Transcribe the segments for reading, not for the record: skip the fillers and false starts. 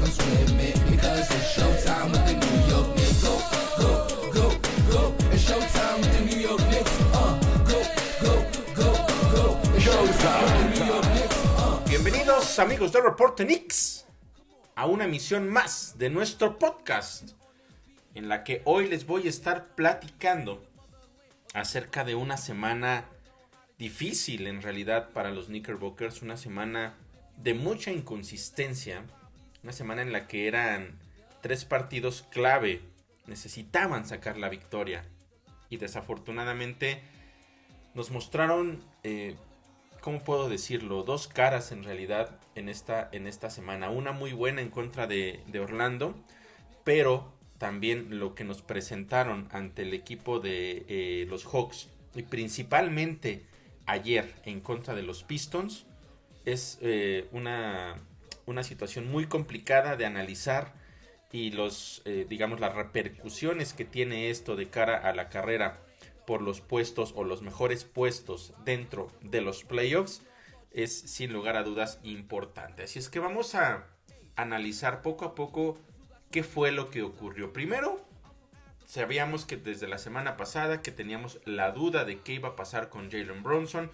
I'm swimming because it's showtime with the New York Knicks. Go, go, go, go. It's showtime with the New York Knicks. Go, go, go, go. It's showtime with the New York Knicks. Bienvenidos amigos de Reporte Knicks a una emisión más de nuestro podcast, en la que hoy les voy a estar platicando acerca de una semana difícil en realidad para los Knickerbockers, una semana de mucha inconsistencia, una semana en la que eran 3 partidos clave, necesitaban sacar la victoria y desafortunadamente nos mostraron, ¿cómo puedo decirlo? 2 caras en realidad en esta semana, una muy buena en contra de Orlando, pero también lo que nos presentaron ante el equipo de los Hawks y principalmente ayer en contra de los Pistons es una situación muy complicada de analizar y digamos las repercusiones que tiene esto de cara a la carrera por los puestos o los mejores puestos dentro de los playoffs es sin lugar a dudas importante. Así es que vamos a analizar poco a poco qué fue lo que ocurrió. Primero, sabíamos que desde la semana pasada que teníamos la duda de qué iba a pasar con Jalen Brunson.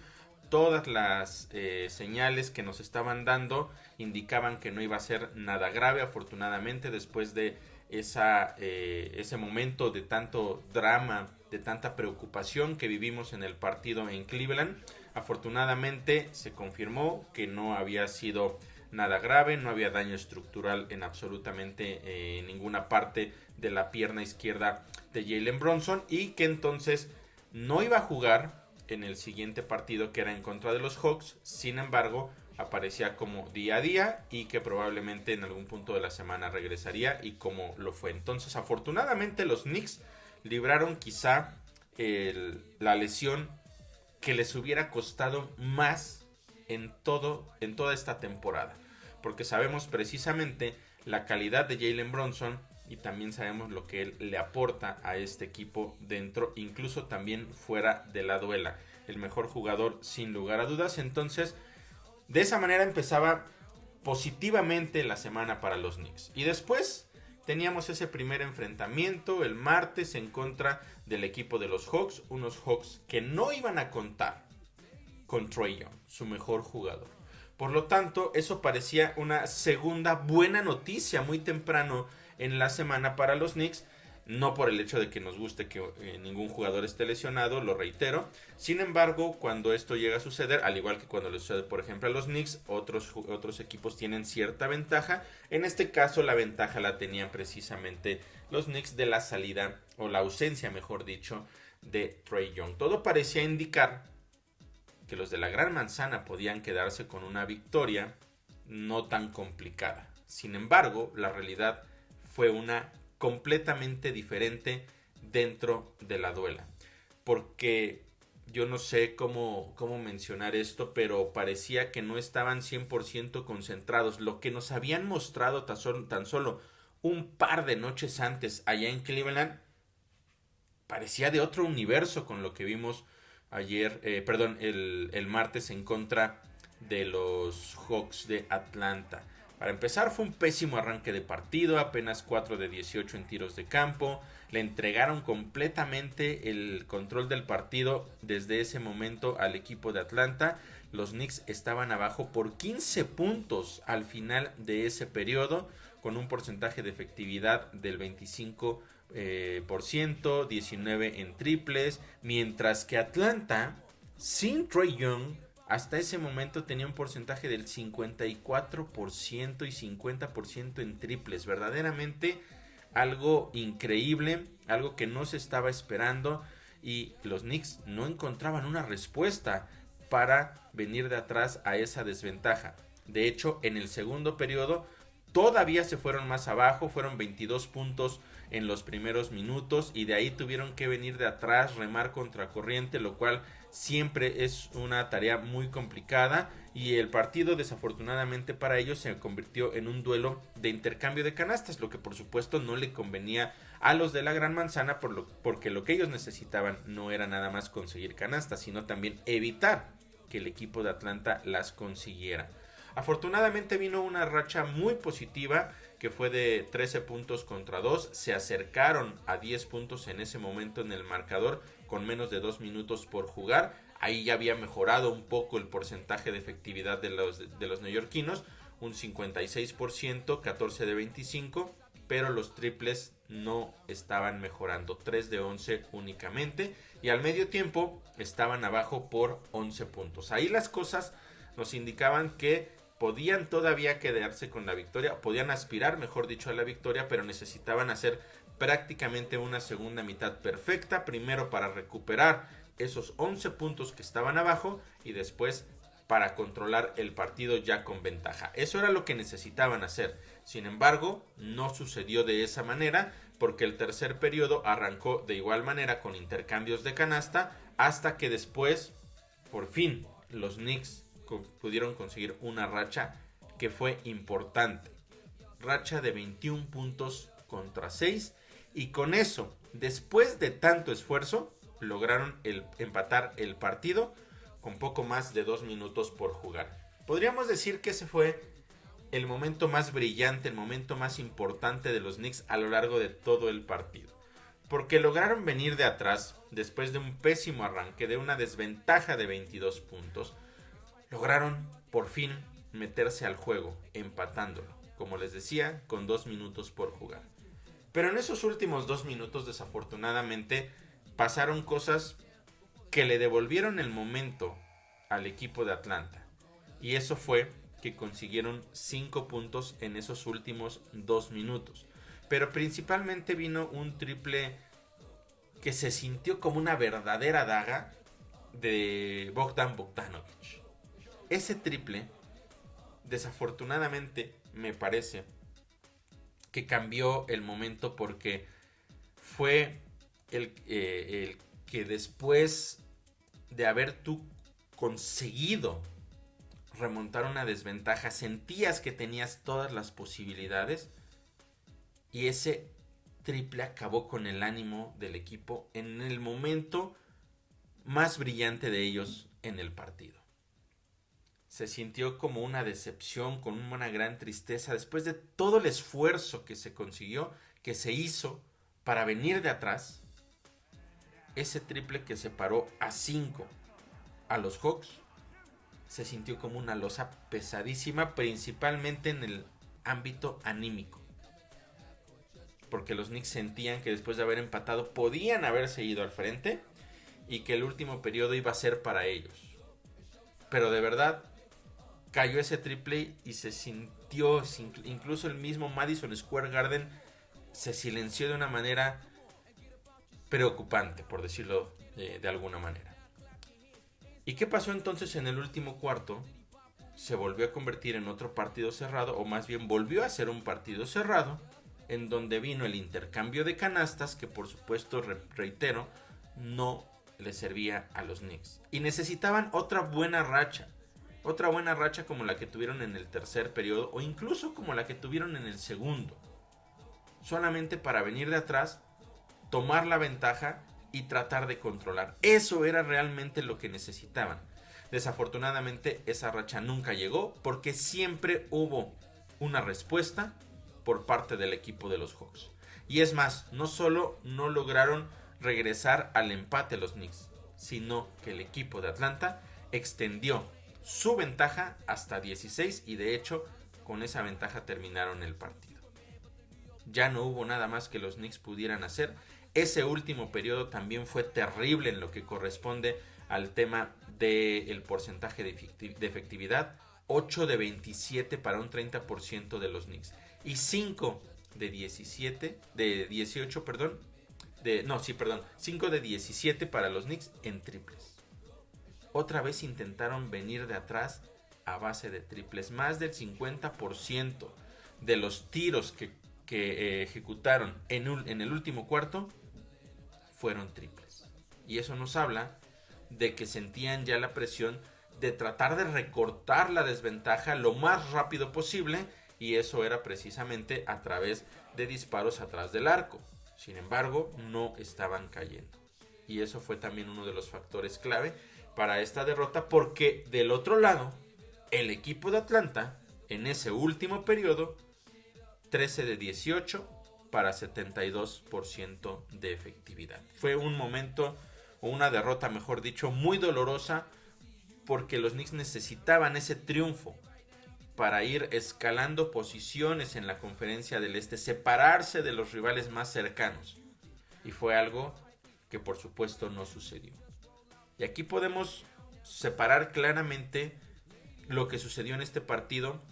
Todas las señales que nos estaban dando indicaban que no iba a ser nada grave. Afortunadamente, después de ese momento de tanto drama, de tanta preocupación que vivimos en el partido en Cleveland, afortunadamente se confirmó que no había sido nada grave, no había daño estructural en absolutamente ninguna parte de la pierna izquierda de Jalen Brunson y que entonces no iba a jugar en el siguiente partido que era en contra de los Hawks. Sin embargo, aparecía como día a día y que probablemente en algún punto de la semana regresaría y como lo fue. Entonces, afortunadamente los Knicks libraron quizá la lesión que les hubiera costado más en toda esta temporada, porque sabemos precisamente la calidad de Jalen Brunson y también sabemos lo que él le aporta a este equipo dentro, incluso también fuera de la duela, el mejor jugador sin lugar a dudas. Entonces, de esa manera empezaba positivamente la semana para los Knicks. Y después teníamos ese primer enfrentamiento el martes en contra del equipo de los Hawks, unos Hawks que no iban a contar con Trae Young, su mejor jugador. Por lo tanto, eso parecía una segunda buena noticia muy temprano en la semana para los Knicks. No por el hecho de que nos guste que ningún jugador esté lesionado, lo reitero. Sin embargo, cuando esto llega a suceder, al igual que cuando le sucede por ejemplo a los Knicks, otros equipos tienen cierta ventaja. En este caso la ventaja la tenían precisamente los Knicks de la salida, o la ausencia mejor dicho, de Trae Young. Todo parecía indicar que los de la Gran Manzana podían quedarse con una victoria no tan complicada. Sin embargo, la realidad fue una completamente diferente dentro de la duela. Porque yo no sé cómo mencionar esto, pero parecía que no estaban 100% concentrados. Lo que nos habían mostrado tan solo un par de noches antes allá en Cleveland parecía de otro universo con lo que vimos el martes en contra de los Hawks de Atlanta. Para empezar, fue un pésimo arranque de partido, apenas 4 de 18 en tiros de campo. Le entregaron completamente el control del partido desde ese momento al equipo de Atlanta. Los Knicks estaban abajo por 15 puntos al final de ese periodo, con un porcentaje de efectividad del 25%, 19 en triples, mientras que Atlanta, sin Trae Young, hasta ese momento tenía un porcentaje del 54% y 50% en triples. Verdaderamente algo increíble, algo que no se estaba esperando, y los Knicks no encontraban una respuesta para venir de atrás a esa desventaja. De hecho, en el segundo periodo todavía se fueron más abajo, fueron 22 puntos en los primeros minutos y de ahí tuvieron que venir de atrás, remar contracorriente, lo cual siempre es una tarea muy complicada, y el partido desafortunadamente para ellos se convirtió en un duelo de intercambio de canastas, lo que por supuesto no le convenía a los de la Gran Manzana, porque lo que ellos necesitaban no era nada más conseguir canastas, sino también evitar que el equipo de Atlanta las consiguiera. Afortunadamente vino una racha muy positiva que fue de 13 puntos contra 2. Se acercaron a 10 puntos en ese momento en el marcador con menos de 2 minutos por jugar. Ahí ya había mejorado un poco el porcentaje de efectividad de los neoyorquinos, un 56%, 14 de 25, pero los triples no estaban mejorando, 3 de 11 únicamente, y al medio tiempo estaban abajo por 11 puntos. Ahí las cosas nos indicaban que podían todavía quedarse con la victoria, podían aspirar, mejor dicho, a la victoria, pero necesitaban hacer prácticamente una segunda mitad perfecta, primero para recuperar esos 11 puntos que estaban abajo y después para controlar el partido ya con ventaja. Eso era lo que necesitaban hacer. Sin embargo, no sucedió de esa manera porque el tercer periodo arrancó de igual manera con intercambios de canasta hasta que después, por fin, los Knicks pudieron conseguir una racha que fue importante. Racha de 21 puntos contra 6 y con eso, después de tanto esfuerzo, lograron empatar el partido con poco más de 2 minutos por jugar. Podríamos decir que ese fue el momento más brillante, el momento más importante de los Knicks a lo largo de todo el partido. Porque lograron venir de atrás, después de un pésimo arranque, de una desventaja de 22 puntos, lograron por fin meterse al juego, empatándolo, como les decía, con 2 minutos por jugar. Pero en esos últimos 2 minutos, desafortunadamente, pasaron cosas que le devolvieron el momento al equipo de Atlanta. Y eso fue que consiguieron 5 puntos en esos últimos 2 minutos. Pero principalmente vino un triple que se sintió como una verdadera daga de Bogdan Bogdanović. Ese triple, desafortunadamente, me parece que cambió el momento porque fue el que después de haber tú conseguido remontar una desventaja, sentías que tenías todas las posibilidades y ese triple acabó con el ánimo del equipo en el momento más brillante de ellos en el partido. Se sintió como una decepción, con una gran tristeza, después de todo el esfuerzo que se consiguió, que se hizo para venir de atrás. Ese triple que separó a 5 a los Hawks se sintió como una losa pesadísima, principalmente en el ámbito anímico. Porque los Knicks sentían que después de haber empatado podían haberse ido al frente y que el último periodo iba a ser para ellos. Pero de verdad cayó ese triple y se sintió, incluso el mismo Madison Square Garden se silenció de una manera preocupante, por decirlo de alguna manera. ¿Y qué pasó entonces en el último cuarto? Se volvió a convertir en otro partido cerrado, o más bien volvió a ser un partido cerrado, en donde vino el intercambio de canastas, que por supuesto, reitero, no le servía a los Knicks. Y necesitaban otra buena racha como la que tuvieron en el tercer periodo, o incluso como la que tuvieron en el segundo. Solamente para venir de atrás, tomar la ventaja y tratar de controlar. Eso era realmente lo que necesitaban. Desafortunadamente esa racha nunca llegó porque siempre hubo una respuesta por parte del equipo de los Hawks. Y es más, no solo no lograron regresar al empate los Knicks, sino que el equipo de Atlanta extendió su ventaja hasta 16 y de hecho con esa ventaja terminaron el partido. Ya no hubo nada más que los Knicks pudieran hacer. Ese último periodo también fue terrible en lo que corresponde al tema del porcentaje de efectividad. 8 de 27 para un 30% de los Knicks. Y 5 de 17 para los Knicks en triples. Otra vez intentaron venir de atrás a base de triples. Más del 50% de los tiros que ejecutaron en el último cuarto fueron triples. Y eso nos habla de que sentían ya la presión de tratar de recortar la desventaja lo más rápido posible, y eso era precisamente a través de disparos atrás del arco. Sin embargo, no estaban cayendo. Y eso fue también uno de los factores clave para esta derrota, porque del otro lado, el equipo de Atlanta, en ese último periodo, 13 de 18 para 72% de efectividad. Fue un momento, o una derrota mejor dicho, muy dolorosa, porque los Knicks necesitaban ese triunfo para ir escalando posiciones en la Conferencia del Este, separarse de los rivales más cercanos. Y fue algo que por supuesto no sucedió. Y aquí podemos separar claramente lo que sucedió en este partido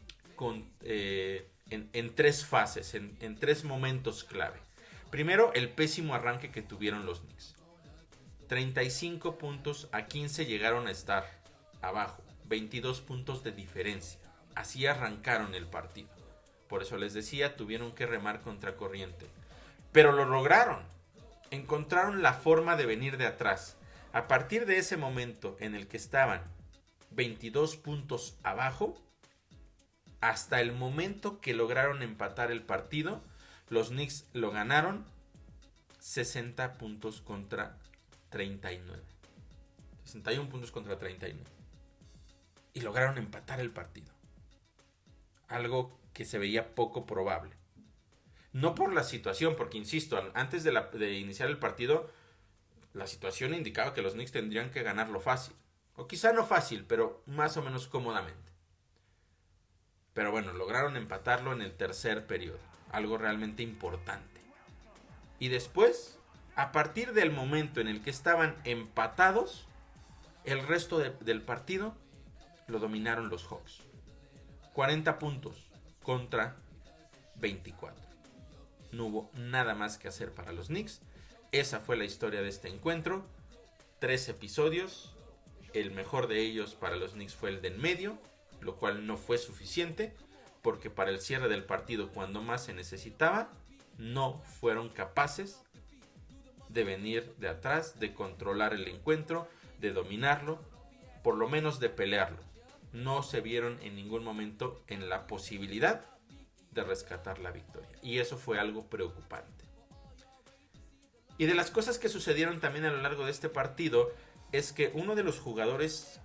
en tres fases, en tres momentos clave. Primero, el pésimo arranque que tuvieron los Knicks. 35 puntos a 15 llegaron a estar abajo, 22 puntos de diferencia. Así arrancaron el partido. Por eso les decía, tuvieron que remar contra corriente. Pero lo lograron. Encontraron la forma de venir de atrás. A partir de ese momento en el que estaban 22 puntos abajo, hasta el momento que lograron empatar el partido, los Knicks lo ganaron 60 puntos contra 39. 61 puntos contra 39. Y lograron empatar el partido. Algo que se veía poco probable. No por la situación, porque insisto, antes de iniciar el partido, la situación indicaba que los Knicks tendrían que ganarlo fácil. O quizá no fácil, pero más o menos cómodamente. Pero bueno, lograron empatarlo en el tercer periodo. Algo realmente importante. Y después, a partir del momento en el que estaban empatados, el resto del partido lo dominaron los Hawks. 40 puntos contra 24. No hubo nada más que hacer para los Knicks. Esa fue la historia de este encuentro. 3 episodios. El mejor de ellos para los Knicks fue el de en medio, lo cual no fue suficiente, porque para el cierre del partido, cuando más se necesitaba, no fueron capaces de venir de atrás, de controlar el encuentro, de dominarlo, por lo menos de pelearlo. No se vieron en ningún momento en la posibilidad de rescatar la victoria. Y eso fue algo preocupante. Y de las cosas que sucedieron también a lo largo de este partido, es que uno de los jugadores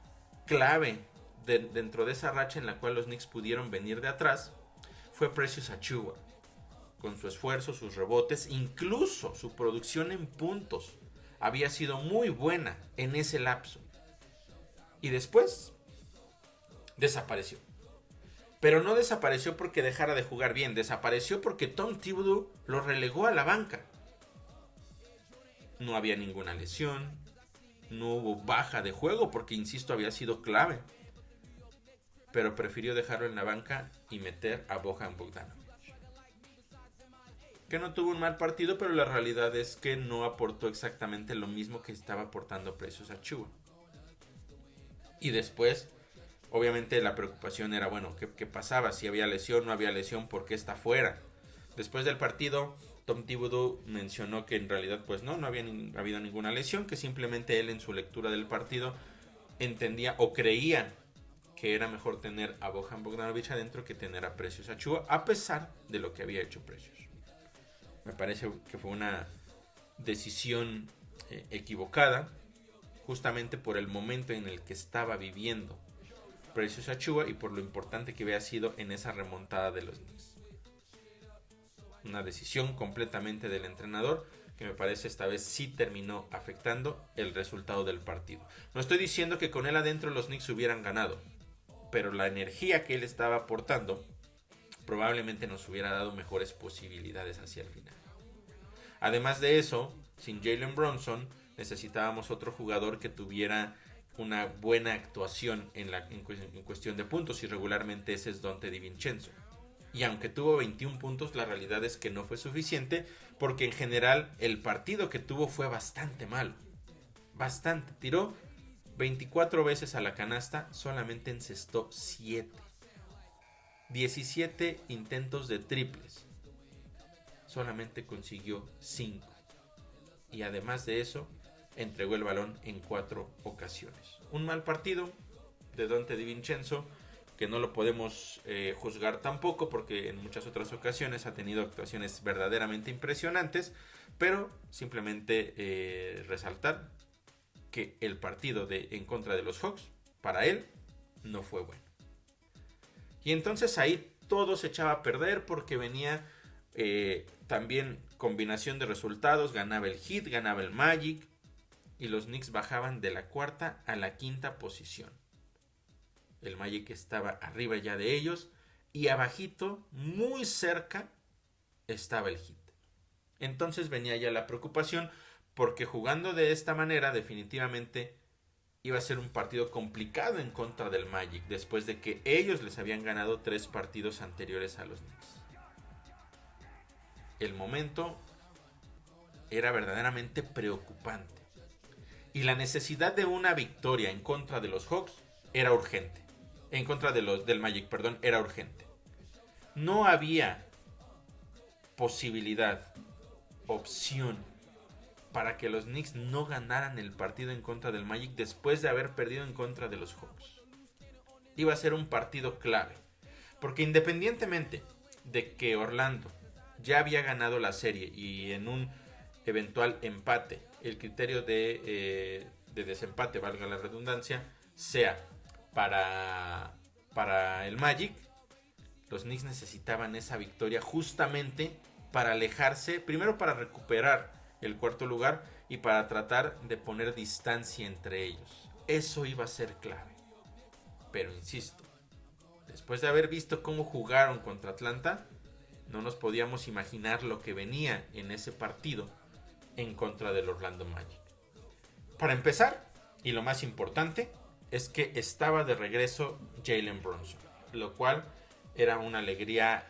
clave dentro de esa racha en la cual los Knicks pudieron venir de atrás fue Precious Achiuwa. Con su esfuerzo, sus rebotes, incluso su producción en puntos había sido muy buena en ese lapso. Y después desapareció. Pero no desapareció porque dejara de jugar bien, desapareció porque Tom Thibodeau lo relegó a la banca. No había ninguna lesión, no hubo baja de juego porque, insisto, había sido clave. Pero prefirió dejarlo en la banca y meter a Bojan Bogdanović, que no tuvo un mal partido, pero la realidad es que no aportó exactamente lo mismo que estaba aportando Precious Achiuwa. Y después, obviamente la preocupación era, bueno, ¿qué pasaba? Si había lesión, no había lesión, ¿por qué está fuera? Después del partido, Tom Thibodeau mencionó que en realidad pues no había habido ninguna lesión, que simplemente él en su lectura del partido entendía o creía que era mejor tener a Bojan Bogdanović adentro que tener a Precious Achiuwa, a pesar de lo que había hecho Precious. Me parece que fue una decisión equivocada, justamente por el momento en el que estaba viviendo Precious Achiuwa y por lo importante que había sido en esa remontada de los Knicks. Una decisión completamente del entrenador que me parece esta vez sí terminó afectando el resultado del partido. No estoy diciendo que con él adentro los Knicks hubieran ganado, pero la energía que él estaba aportando probablemente nos hubiera dado mejores posibilidades hacia el final. Además de eso, sin Jalen Brunson necesitábamos otro jugador que tuviera una buena actuación en cuestión de puntos, y regularmente ese es Donte DiVincenzo. Y aunque tuvo 21 puntos, la realidad es que no fue suficiente, porque en general el partido que tuvo fue bastante malo. Bastante. Tiró 24 veces a la canasta, solamente encestó 7. 17 intentos de triples, solamente consiguió 5. Y además de eso, entregó el balón en 4 ocasiones. Un mal partido de Donte DiVincenzo, que no lo podemos juzgar tampoco, porque en muchas otras ocasiones ha tenido actuaciones verdaderamente impresionantes, pero simplemente resaltar que el partido en contra de los Hawks, para él, no fue bueno. Y entonces ahí todo se echaba a perder porque venía también combinación de resultados, ganaba el Heat, ganaba el Magic y los Knicks bajaban de la cuarta a la quinta posición. El Magic estaba arriba ya de ellos y abajito, muy cerca, estaba el Heat. Entonces venía ya la preocupación porque jugando de esta manera definitivamente iba a ser un partido complicado en contra del Magic después de que ellos les habían ganado 3 partidos anteriores a los Knicks. El momento era verdaderamente preocupante y la necesidad de una victoria en contra de los Hawks era urgente. En contra del Magic, perdón, era urgente. No había posibilidad, opción para que los Knicks no ganaran el partido en contra del Magic después de haber perdido en contra de los Hawks. Iba a ser un partido clave, porque independientemente de que Orlando ya había ganado la serie y en un eventual empate, el criterio de desempate, valga la redundancia, sea para el Magic, los Knicks necesitaban esa victoria justamente para alejarse, primero para recuperar el cuarto lugar y para tratar de poner distancia entre ellos. Eso iba a ser clave. Pero insisto, después de haber visto cómo jugaron contra Atlanta, no nos podíamos imaginar lo que venía en ese partido en contra del Orlando Magic. Para empezar, y lo más importante, es que estaba de regreso Jalen Brunson, lo cual era una alegría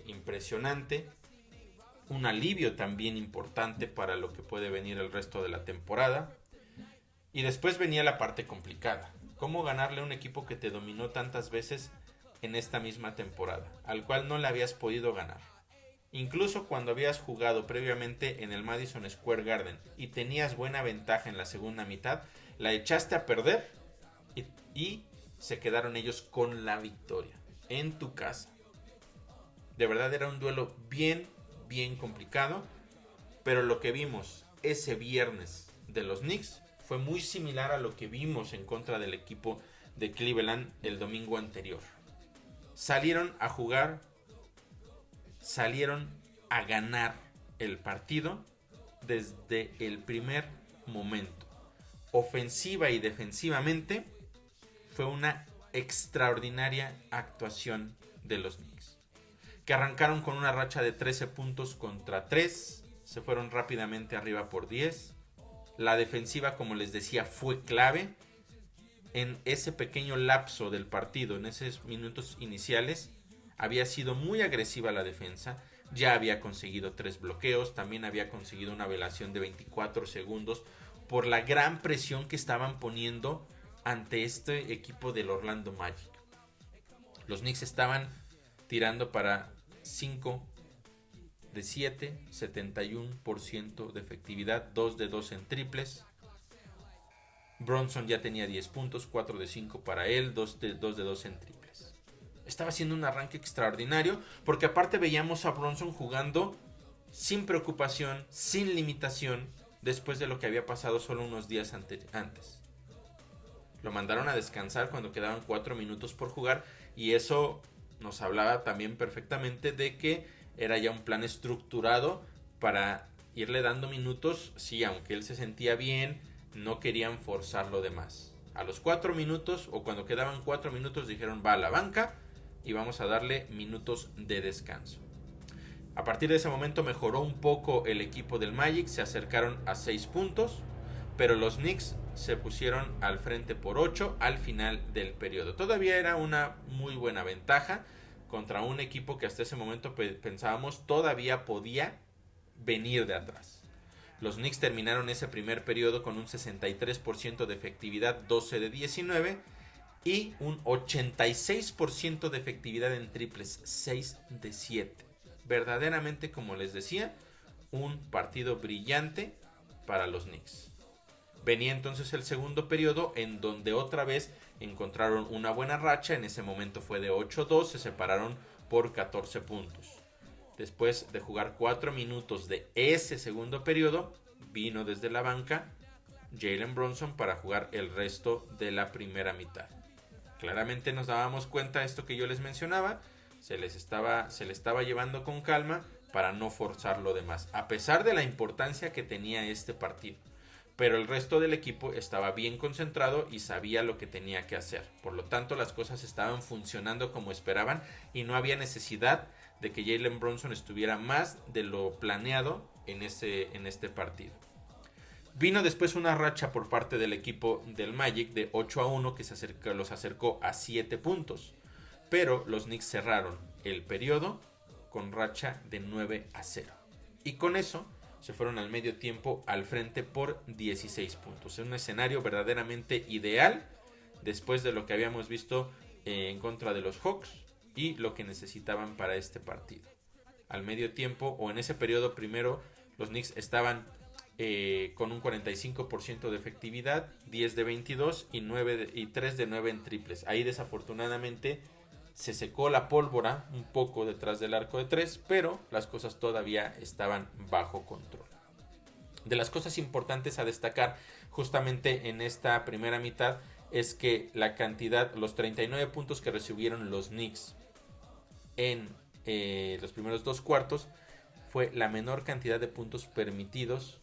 impresionante, un alivio también importante para lo que puede venir el resto de la temporada. Y después venía la parte complicada, cómo ganarle a un equipo que te dominó tantas veces en esta misma temporada, al cual no le habías podido ganar. Incluso cuando habías jugado previamente en el Madison Square Garden y tenías buena ventaja en la segunda mitad, la echaste a perder y se quedaron ellos con la victoria en tu casa. De verdad era un duelo bien complicado, pero lo que vimos ese viernes de los Knicks fue muy similar a lo que vimos en contra del equipo de Cleveland el domingo anterior. Salieron a jugar, salieron a ganar el partido desde el primer momento. Ofensiva y defensivamente fue una extraordinaria actuación de los Knicks, que arrancaron con una racha de 13 puntos contra 3, se fueron rápidamente arriba por 10. La defensiva, como les decía, fue clave en ese pequeño lapso del partido, en esos minutos iniciales. Había sido muy agresiva la defensa, ya había conseguido 3 bloqueos, también había conseguido una velación de 24 segundos por la gran presión que estaban poniendo ante este equipo del Orlando Magic. Los Knicks estaban tirando para 5 de 7, 71% de efectividad, 2 de 2 en triples. Brunson ya tenía 10 puntos, 4 de 5 para él, 2 de 2 en triples. Estaba haciendo un arranque extraordinario porque aparte veíamos a Brunson jugando sin preocupación, sin limitación, después de lo que había pasado solo unos días antes. Lo mandaron a descansar cuando quedaban 4 minutos por jugar y eso nos hablaba también perfectamente de que era ya un plan estructurado para irle dando minutos. Sí, aunque él se sentía bien, no querían forzarlo de más. A los 4 minutos o cuando quedaban 4 minutos dijeron va a la banca y vamos a darle minutos de descanso. A partir de ese momento mejoró un poco el equipo del Magic, se acercaron a 6 puntos, pero los Knicks se pusieron al frente por 8 al final del periodo. Todavía era una muy buena ventaja contra un equipo que hasta ese momento pensábamos todavía podía venir de atrás. Los Knicks terminaron ese primer periodo con un 63% de efectividad, 12 de 19, y un 86% de efectividad en triples, 6 de 7. Verdaderamente, como les decía, un partido brillante para los Knicks. Venía entonces el segundo periodo en donde otra vez encontraron una buena racha. En ese momento fue de 8-2, se separaron por 14 puntos. Después de jugar 4 minutos de ese segundo periodo, vino desde la banca Jalen Brunson para jugar el resto de la primera mitad. Claramente nos dábamos cuenta de esto que yo les mencionaba, se le estaba llevando con calma para no forzarlo de más, a pesar de la importancia que tenía este partido. Pero el resto del equipo estaba bien concentrado y sabía lo que tenía que hacer. Por lo tanto, las cosas estaban funcionando como esperaban y no había necesidad de que Jalen Brunson estuviera más de lo planeado en este partido. Vino después una racha por parte del equipo del Magic de 8-1 que los acercó a 7 puntos. Pero los Knicks cerraron el periodo con racha de 9-0. Y con eso se fueron al medio tiempo al frente por 16 puntos. Es un escenario verdaderamente ideal después de lo que habíamos visto en contra de los Hawks y lo que necesitaban para este partido. Al medio tiempo, o en ese periodo primero, los Knicks estaban con un 45% de efectividad, 10 de 22 y 3 de 9 en triples. Ahí desafortunadamente se secó la pólvora un poco detrás del arco de 3, pero las cosas todavía estaban bajo control. De las cosas importantes a destacar justamente en esta primera mitad es que la cantidad, los 39 puntos que recibieron los Knicks en los primeros 2 cuartos fue la menor cantidad de puntos permitidos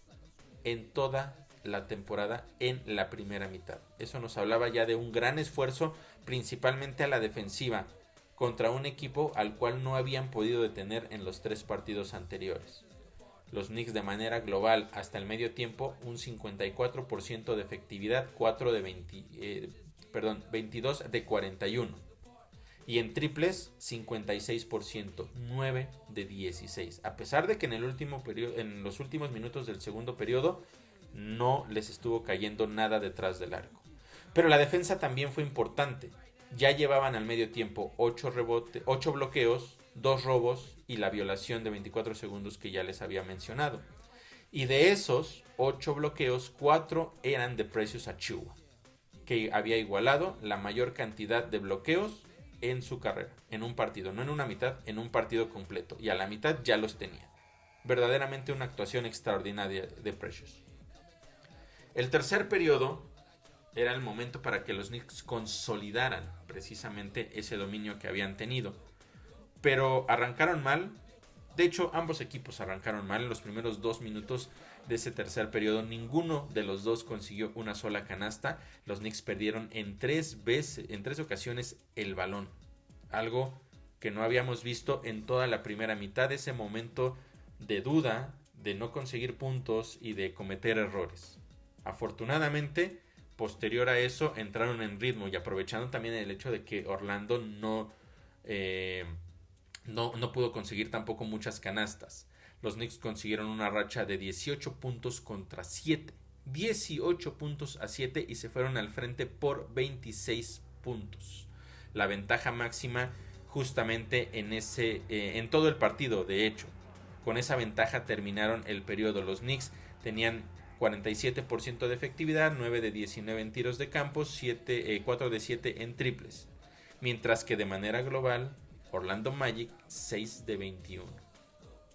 en toda la temporada en la primera mitad. Eso nos hablaba ya de un gran esfuerzo, principalmente a la defensiva, contra un equipo al cual no habían podido detener en los 3 partidos anteriores. Los Knicks de manera global hasta el medio tiempo un 54% de efectividad, 22 de 41. Y en triples 56%, 9 de 16. A pesar de que en los últimos minutos del segundo periodo no les estuvo cayendo nada detrás del arco. Pero la defensa también fue importante. Ya llevaban al medio tiempo 8 bloqueos, 2 robos y la violación de 24 segundos que ya les había mencionado. Y de esos 8 bloqueos, 4 eran de Precious Achiuwa, que había igualado la mayor cantidad de bloqueos en su carrera, en un partido, no en una mitad, en un partido completo. Y a la mitad ya los tenía. Verdaderamente una actuación extraordinaria de Precious. El tercer periodo era el momento para que los Knicks consolidaran precisamente ese dominio que habían tenido. Pero arrancaron mal. De hecho, ambos equipos arrancaron mal. En los primeros 2 minutos de ese tercer periodo, ninguno de los dos consiguió una sola canasta. Los Knicks perdieron en 3 ocasiones el balón. Algo que no habíamos visto en toda la primera mitad. Ese momento de duda, de no conseguir puntos y de cometer errores. Afortunadamente, posterior a eso, entraron en ritmo y aprovechando también el hecho de que Orlando no pudo conseguir tampoco muchas canastas. Los Knicks consiguieron una racha de 18 puntos contra 7. 18 puntos a 7 y se fueron al frente por 26 puntos. La ventaja máxima justamente en todo el partido, de hecho. Con esa ventaja terminaron el periodo. Los Knicks tenían 47% de efectividad, 9 de 19 en tiros de campo, 4 de 7 en triples. Mientras que de manera global, Orlando Magic 6 de 21.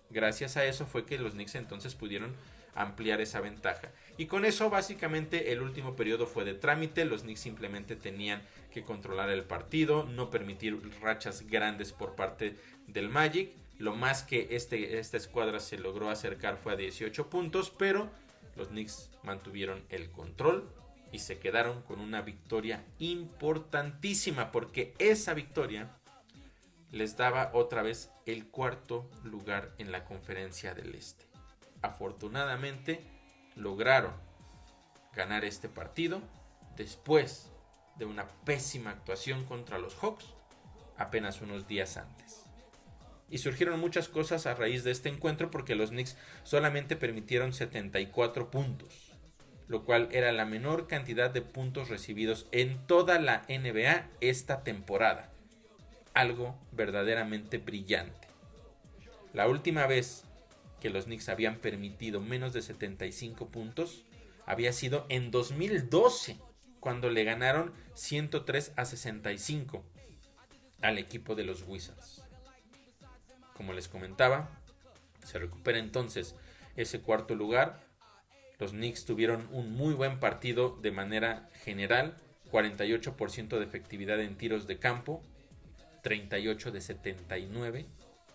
Gracias a eso fue que los Knicks entonces pudieron ampliar esa ventaja. Y con eso básicamente el último periodo fue de trámite. Los Knicks simplemente tenían que controlar el partido, no permitir rachas grandes por parte del Magic. Lo más que esta escuadra se logró acercar fue a 18 puntos, pero los Knicks mantuvieron el control y se quedaron con una victoria importantísima, porque esa victoria les daba otra vez el 4º lugar en la Conferencia del Este. Afortunadamente lograron ganar este partido después de una pésima actuación contra los Hawks apenas unos días antes. Y surgieron muchas cosas a raíz de este encuentro, porque los Knicks solamente permitieron 74 puntos, lo cual era la menor cantidad de puntos recibidos en toda la NBA esta temporada. Algo verdaderamente brillante. La última vez que los Knicks habían permitido menos de 75 puntos había sido en 2012, cuando le ganaron 103-65 al equipo de los Wizards. Como les comentaba, se recupera entonces ese 4º lugar. Los Knicks tuvieron un muy buen partido de manera general, 48% de efectividad en tiros de campo, 38 de 79.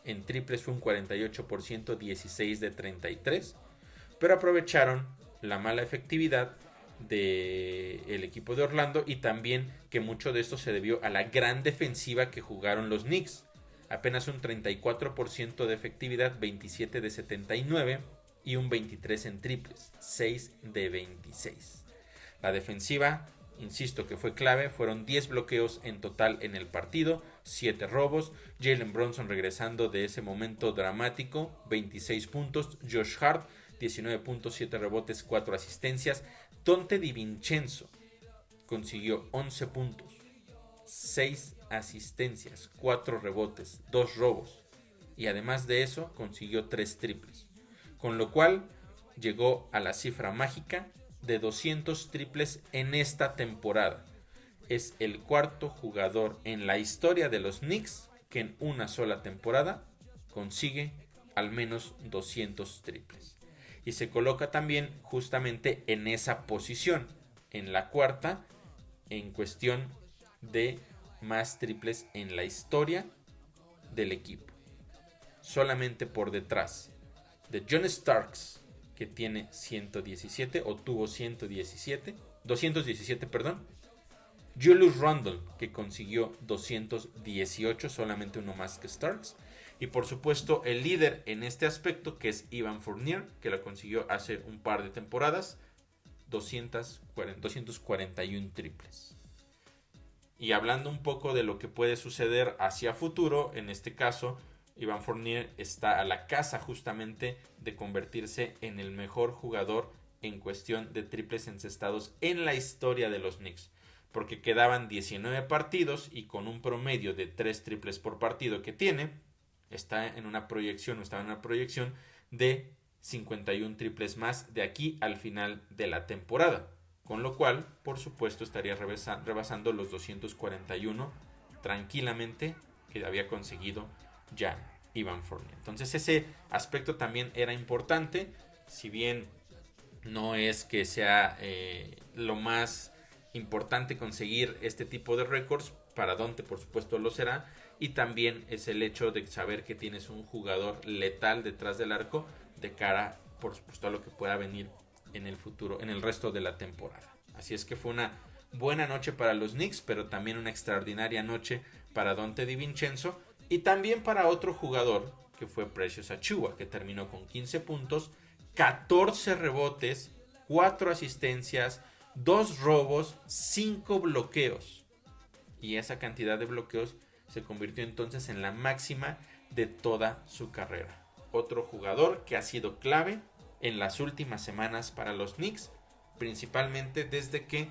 En triples fue un 48%, 16 de 33. Pero aprovecharon la mala efectividad del equipo de Orlando y también que mucho de esto se debió a la gran defensiva que jugaron los Knicks. Apenas un 34% de efectividad, 27 de 79 y un 23 en triples, 6 de 26. La defensiva, insisto que fue clave, fueron 10 bloqueos en total en el partido, 7 robos, Jalen Brunson regresando de ese momento dramático, 26 puntos, Josh Hart, 19 puntos, 7 rebotes, 4 asistencias, Donte DiVincenzo consiguió 11 puntos, 6 asistencias, 4 rebotes, 2 robos y además de eso consiguió 3 triples, con lo cual llegó a la cifra mágica de 200 triples en esta temporada. Es el cuarto jugador en la historia de los Knicks que en una sola temporada consigue al menos 200 triples. Y se coloca también justamente en esa posición, en la cuarta, en cuestión de más triples en la historia del equipo. Solamente por detrás de John Starks, que tiene 117 o tuvo 217, perdón. Julius Randle, que consiguió 218, solamente uno más que Starks. Y por supuesto el líder en este aspecto, que es Evan Fournier, que lo consiguió hace un par de temporadas, 241 triples. Y hablando un poco de lo que puede suceder hacia futuro, en este caso, Evan Fournier está a la caza justamente de convertirse en el mejor jugador en cuestión de triples encestados en la historia de los Knicks. Porque quedaban 19 partidos y con un promedio de 3 triples por partido que tiene, estaba en una proyección de 51 triples más de aquí al final de la temporada. Con lo cual, por supuesto, estaría rebasando los 241 tranquilamente que había conseguido ya Evan Fournier. Entonces ese aspecto también era importante, si bien no es que sea lo más importante conseguir este tipo de récords, para Donte por supuesto lo será, y también es el hecho de saber que tienes un jugador letal detrás del arco de cara por supuesto a lo que pueda venir en el futuro, en el resto de la temporada. Así es que fue una buena noche para los Knicks, pero también una extraordinaria noche para Donte DiVincenzo y también para otro jugador que fue Precious Achiuwa, que terminó con 15 puntos, 14 rebotes, 4 asistencias, 2 robos, 5 bloqueos. Y esa cantidad de bloqueos se convirtió entonces en la máxima de toda su carrera. Otro jugador que ha sido clave en las últimas semanas para los Knicks, principalmente desde que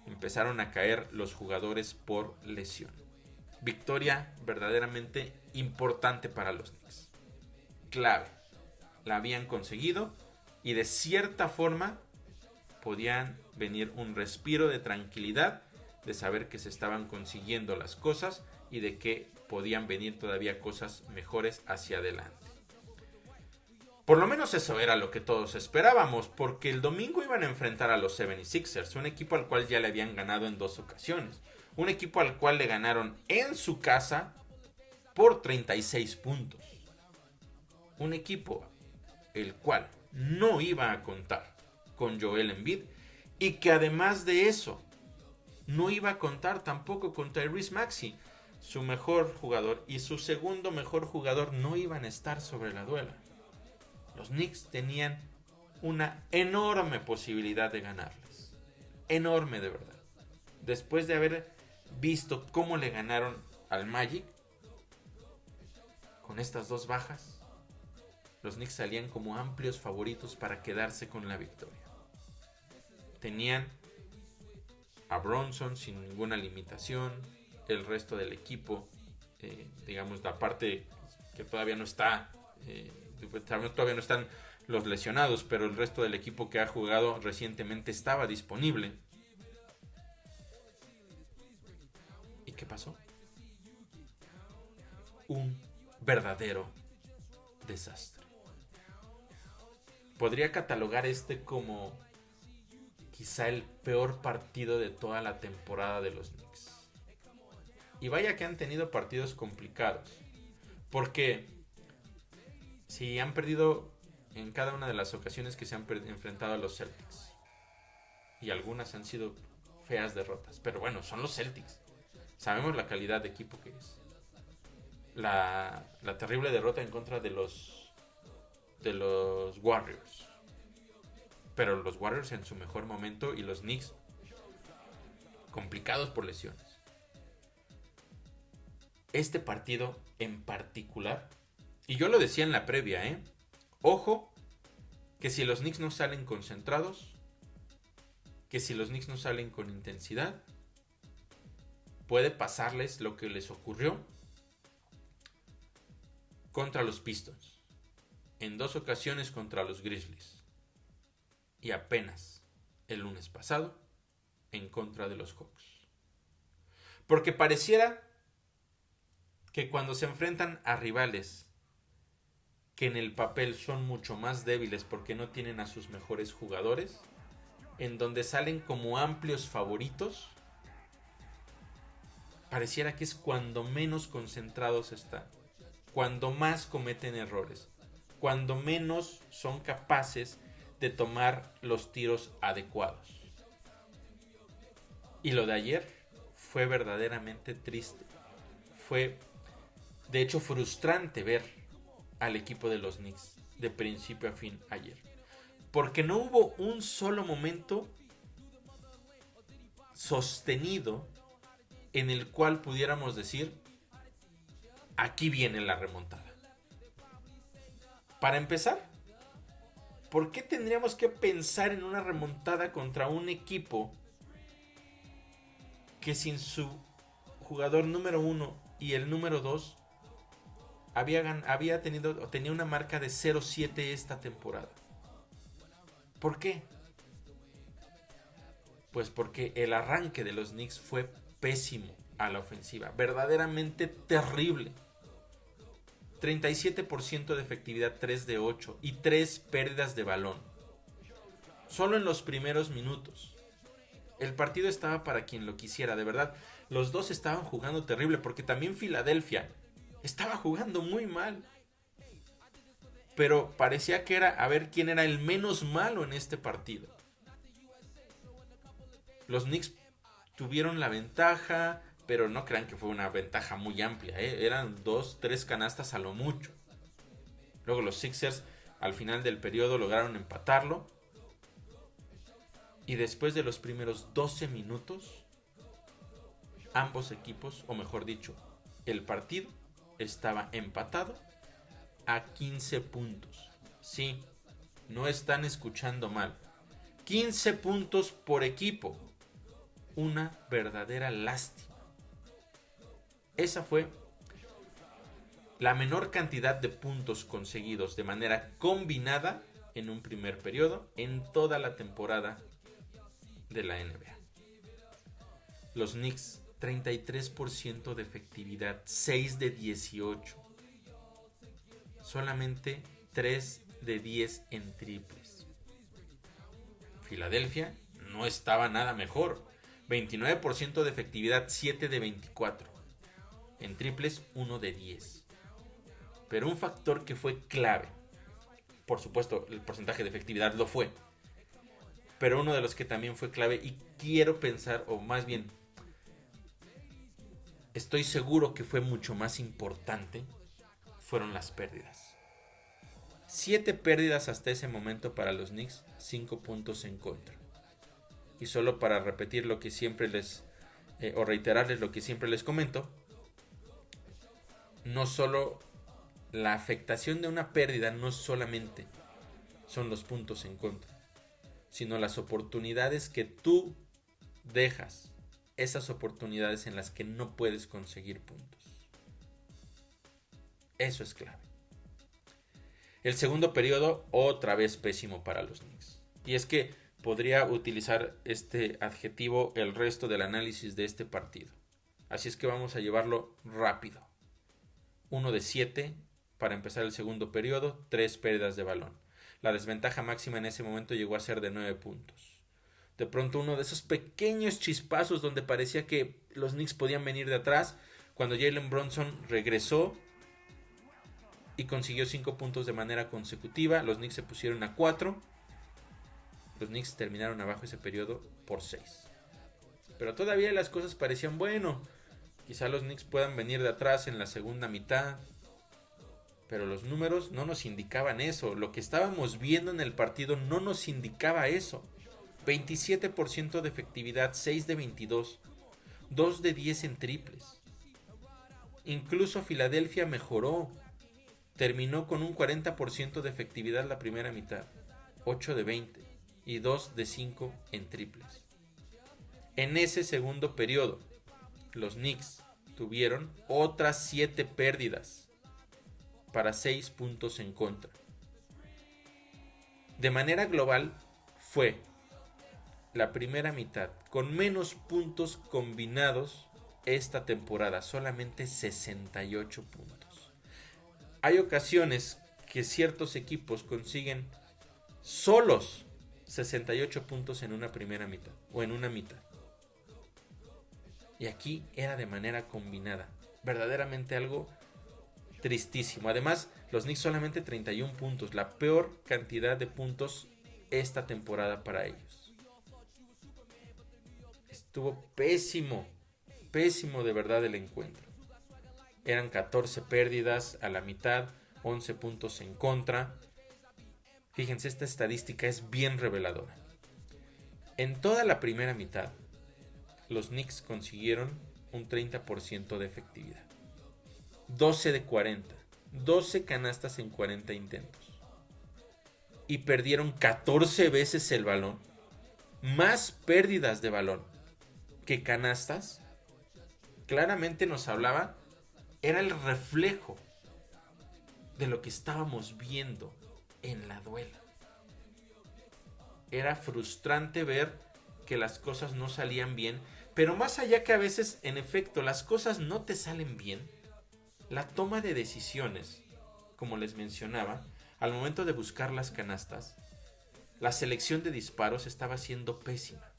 empezaron a caer los jugadores por lesión. Victoria verdaderamente importante para los Knicks. Clave. La habían conseguido y de cierta forma podían venir un respiro de tranquilidad, de saber que se estaban consiguiendo las cosas y de que podían venir todavía cosas mejores hacia adelante. Por lo menos eso era lo que todos esperábamos, porque el domingo iban a enfrentar a los 76ers, un equipo al cual ya le habían ganado en 2 ocasiones. Un equipo al cual le ganaron en su casa por 36 puntos. Un equipo el cual no iba a contar con Joel Embiid y que además de eso no iba a contar tampoco con Tyrese Maxey. Su mejor jugador y su segundo mejor jugador no iban a estar sobre la duela. Los Knicks tenían una enorme posibilidad de ganarles. Enorme de verdad. Después de haber visto cómo le ganaron al Magic, con estas 2 bajas, los Knicks salían como amplios favoritos para quedarse con la victoria. Tenían a Brunson sin ninguna limitación, el resto del equipo, digamos la parte que todavía no está, todavía no están los lesionados, pero el resto del equipo que ha jugado recientemente estaba disponible. ¿Y qué pasó? Un verdadero desastre. Podría catalogar este como quizá el peor partido de toda la temporada de los Knicks. Y vaya que han tenido partidos complicados. Porque si han perdido en cada una de las ocasiones que se han enfrentado a los Celtics. Y algunas han sido feas derrotas. Pero bueno, son los Celtics. Sabemos la calidad de equipo que es. La terrible derrota en contra de los Warriors. Pero los Warriors en su mejor momento y los Knicks complicados por lesiones. Este partido en particular, y yo lo decía en la previa, ojo, que si los Knicks no salen concentrados, que si los Knicks no salen con intensidad, puede pasarles lo que les ocurrió contra los Pistons, en 2 ocasiones contra los Grizzlies, y apenas el lunes pasado en contra de los Hawks. Porque pareciera que cuando se enfrentan a rivales que en el papel son mucho más débiles porque no tienen a sus mejores jugadores, en donde salen como amplios favoritos, pareciera que es cuando menos concentrados están, cuando más cometen errores, cuando menos son capaces de tomar los tiros adecuados. Y lo de ayer fue verdaderamente triste. Fue, de hecho, frustrante ver al equipo de los Knicks de principio a fin ayer. Porque no hubo un solo momento sostenido en el cual pudiéramos decir, aquí viene la remontada. Para empezar, ¿por qué tendríamos que pensar en una remontada contra un equipo que sin su jugador número 1 y el número 2 tenía una marca de 0-7 esta temporada? ¿Por qué? Pues porque el arranque de los Knicks fue pésimo a la ofensiva, verdaderamente terrible. 37% de efectividad, 3 de 8 y 3 pérdidas de balón. Solo en los primeros minutos. El partido estaba para quien lo quisiera, de verdad. Los dos estaban jugando terrible, porque también Filadelfia estaba jugando muy mal. Pero parecía que era a ver quién era el menos malo en este partido. Los Knicks tuvieron la ventaja, pero no crean que fue una ventaja muy amplia, eran 2-3 canastas a lo mucho. Luego los Sixers al final del periodo lograron empatarlo. Y después de los primeros 12 minutos, ambos equipos, o mejor dicho, el partido estaba empatado a 15 puntos. Sí, no están escuchando mal. 15 puntos por equipo. Una verdadera lástima. Esa fue la menor cantidad de puntos conseguidos de manera combinada en un primer periodo en toda la temporada de la NBA. Los Knicks, 33% de efectividad, 6 de 18. Solamente 3 de 10 en triples. Filadelfia no estaba nada mejor. 29% de efectividad, 7 de 24. En triples, 1 de 10. Pero un factor que fue clave, por supuesto el porcentaje de efectividad lo fue, pero uno de los que también fue clave, y quiero pensar, o más bien estoy seguro que fue mucho más importante, fueron las pérdidas. 7 pérdidas hasta ese momento para los Knicks, 5 puntos en contra. Y solo para repetir lo que siempre o reiterarles lo que siempre les comento, no solo la afectación de una pérdida, no solamente son los puntos en contra, sino las oportunidades que tú dejas, esas oportunidades en las que no puedes conseguir puntos. Eso es clave. El segundo periodo, otra vez pésimo para los Knicks. Y es que podría utilizar este adjetivo el resto del análisis de este partido. Así es que vamos a llevarlo rápido. 1 de 7 para empezar el segundo periodo, 3 pérdidas de balón. La desventaja máxima en ese momento llegó a ser de 9 puntos. De pronto uno de esos pequeños chispazos donde parecía que los Knicks podían venir de atrás, cuando Jalen Brunson regresó y consiguió 5 puntos de manera consecutiva. Los Knicks se pusieron a 4. Los Knicks terminaron abajo ese periodo por 6. Pero todavía las cosas parecían bueno. Quizá los Knicks puedan venir de atrás en la segunda mitad. Pero los números no nos indicaban eso. Lo que estábamos viendo en el partido no nos indicaba eso. 27% de efectividad, 6 de 22. 2 de 10 en triples. Incluso Filadelfia mejoró. Terminó con un 40% de efectividad la primera mitad. 8 de 20. Y 2 de 5 en triples. En ese segundo periodo, los Knicks tuvieron otras 7 pérdidas para 6 puntos en contra. De manera global, fue la primera mitad con menos puntos combinados esta temporada, solamente 68 puntos. Hay ocasiones que ciertos equipos consiguen solos 68 puntos en una primera mitad o en una mitad. Y aquí era de manera combinada. Verdaderamente algo tristísimo. Además, los Knicks solamente 31 puntos. La peor cantidad de puntos esta temporada para ellos. Estuvo pésimo. Pésimo de verdad el encuentro. Eran 14 pérdidas a la mitad. 11 puntos en contra. Fíjense, esta estadística es bien reveladora. En toda la primera mitad, los Knicks consiguieron un 30% de efectividad. 12 de 40. 12 canastas en 40 intentos. Y perdieron 14 veces el balón. Más pérdidas de balón que canastas. Claramente nos hablaba, era el reflejo de lo que estábamos viendo en la duela. Era frustrante ver que las cosas no salían bien, pero más allá que a veces, en efecto, las cosas no te salen bien, la toma de decisiones, como les mencionaba, al momento de buscar las canastas, la selección de disparos estaba siendo pésima.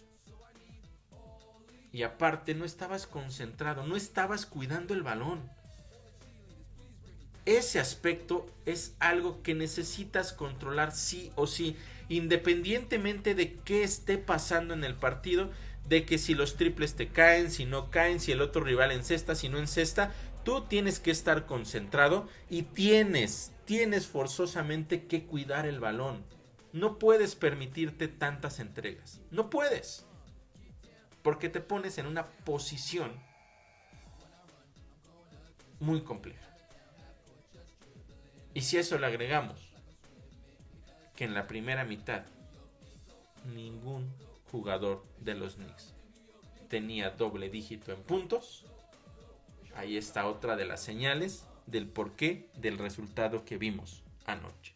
Y aparte no estabas concentrado, no estabas cuidando el balón. Ese aspecto es algo que necesitas controlar sí o sí, independientemente de qué esté pasando en el partido, de que si los triples te caen, si no caen, si el otro rival encesta, si no encesta, tú tienes que estar concentrado y tienes forzosamente que cuidar el balón. No puedes permitirte tantas entregas, no puedes, porque te pones en una posición muy compleja. Y si a eso le agregamos que en la primera mitad ningún jugador de los Knicks tenía doble dígito en puntos, ahí está otra de las señales del porqué del resultado que vimos anoche.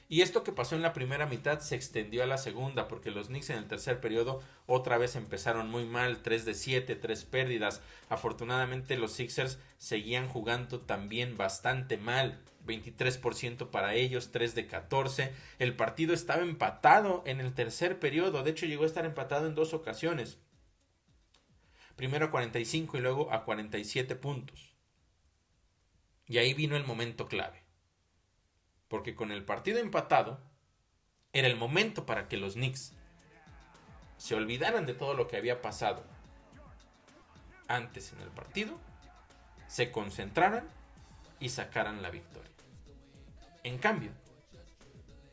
Y esto que pasó en la primera mitad se extendió a la segunda, porque los Knicks en el tercer periodo otra vez empezaron muy mal, 3 de 7, 3 pérdidas. Afortunadamente los Sixers seguían jugando también bastante mal, 23% para ellos, 3 de 14. El partido estaba empatado en el tercer periodo, de hecho llegó a estar empatado en 2 ocasiones. Primero a 45 y luego a 47 puntos. Y ahí vino el momento clave. Porque con el partido empatado, era el momento para que los Knicks se olvidaran de todo lo que había pasado antes en el partido, se concentraran y sacaran la victoria. En cambio,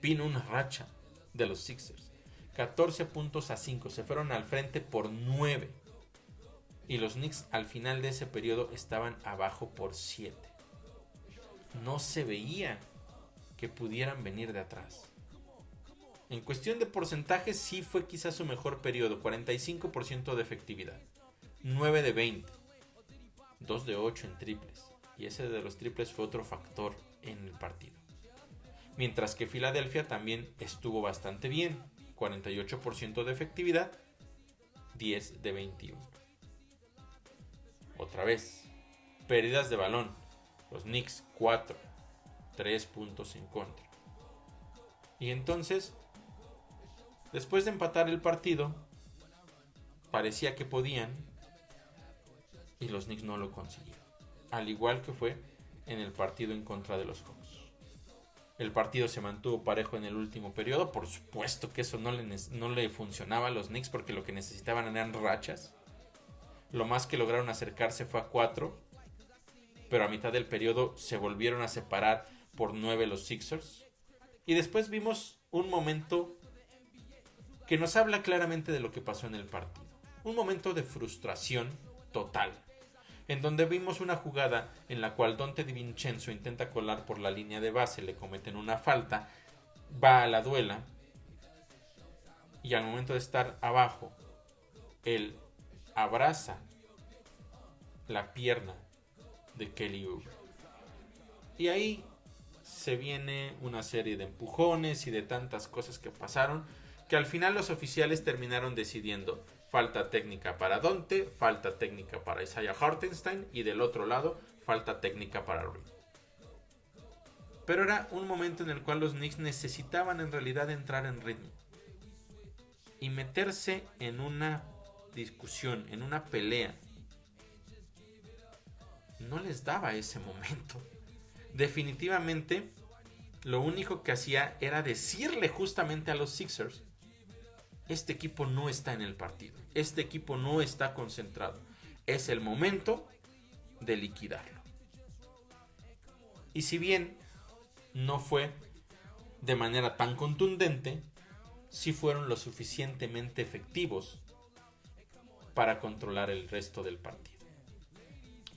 vino una racha de los Sixers. 14 puntos a 5, se fueron al frente por 9. Y los Knicks al final de ese periodo estaban abajo por 7. No se veía que pudieran venir de atrás. En cuestión de porcentajes sí fue quizás su mejor periodo, 45% de efectividad, 9 de 20, 2 de 8 en triples, y ese de los triples fue otro factor en el partido. Mientras que Filadelfia también estuvo bastante bien, 48% de efectividad, 10 de 21. Otra vez, pérdidas de balón, los Knicks 4, 3 puntos en contra. Y entonces, después de empatar el partido, parecía que podían. y los Knicks no lo consiguieron. Al igual que fue en el partido en contra de los Hawks. El partido se mantuvo parejo en el último periodo. Por supuesto que eso no le funcionaba a los Knicks porque lo que necesitaban eran rachas. Lo más que lograron acercarse fue a 4. Pero a mitad del periodo se volvieron a separar por 9 los Sixers. Y después vimos un momento que nos habla claramente de lo que pasó en el partido. Un momento de frustración total. En donde vimos una jugada en la cual Donte DiVincenzo intenta colar por la línea de base, le cometen una falta, va a la duela y al momento de estar abajo, él abraza la pierna de Kelly Oubre. Y ahí se viene una serie de empujones y de tantas cosas que pasaron que al final los oficiales terminaron decidiendo falta técnica para Donte, falta técnica para Isaiah Hartenstein y del otro lado falta técnica para Reed. Pero era un momento en el cual los Knicks necesitaban en realidad entrar en ritmo y meterse en una discusión, en una pelea. No les daba ese momento. Definitivamente lo único que hacía era decirle justamente a los Sixers: este equipo no está en el partido, este equipo no está concentrado, es el momento de liquidarlo. Y si bien no fue de manera tan contundente, sí fueron lo suficientemente efectivos para controlar el resto del partido.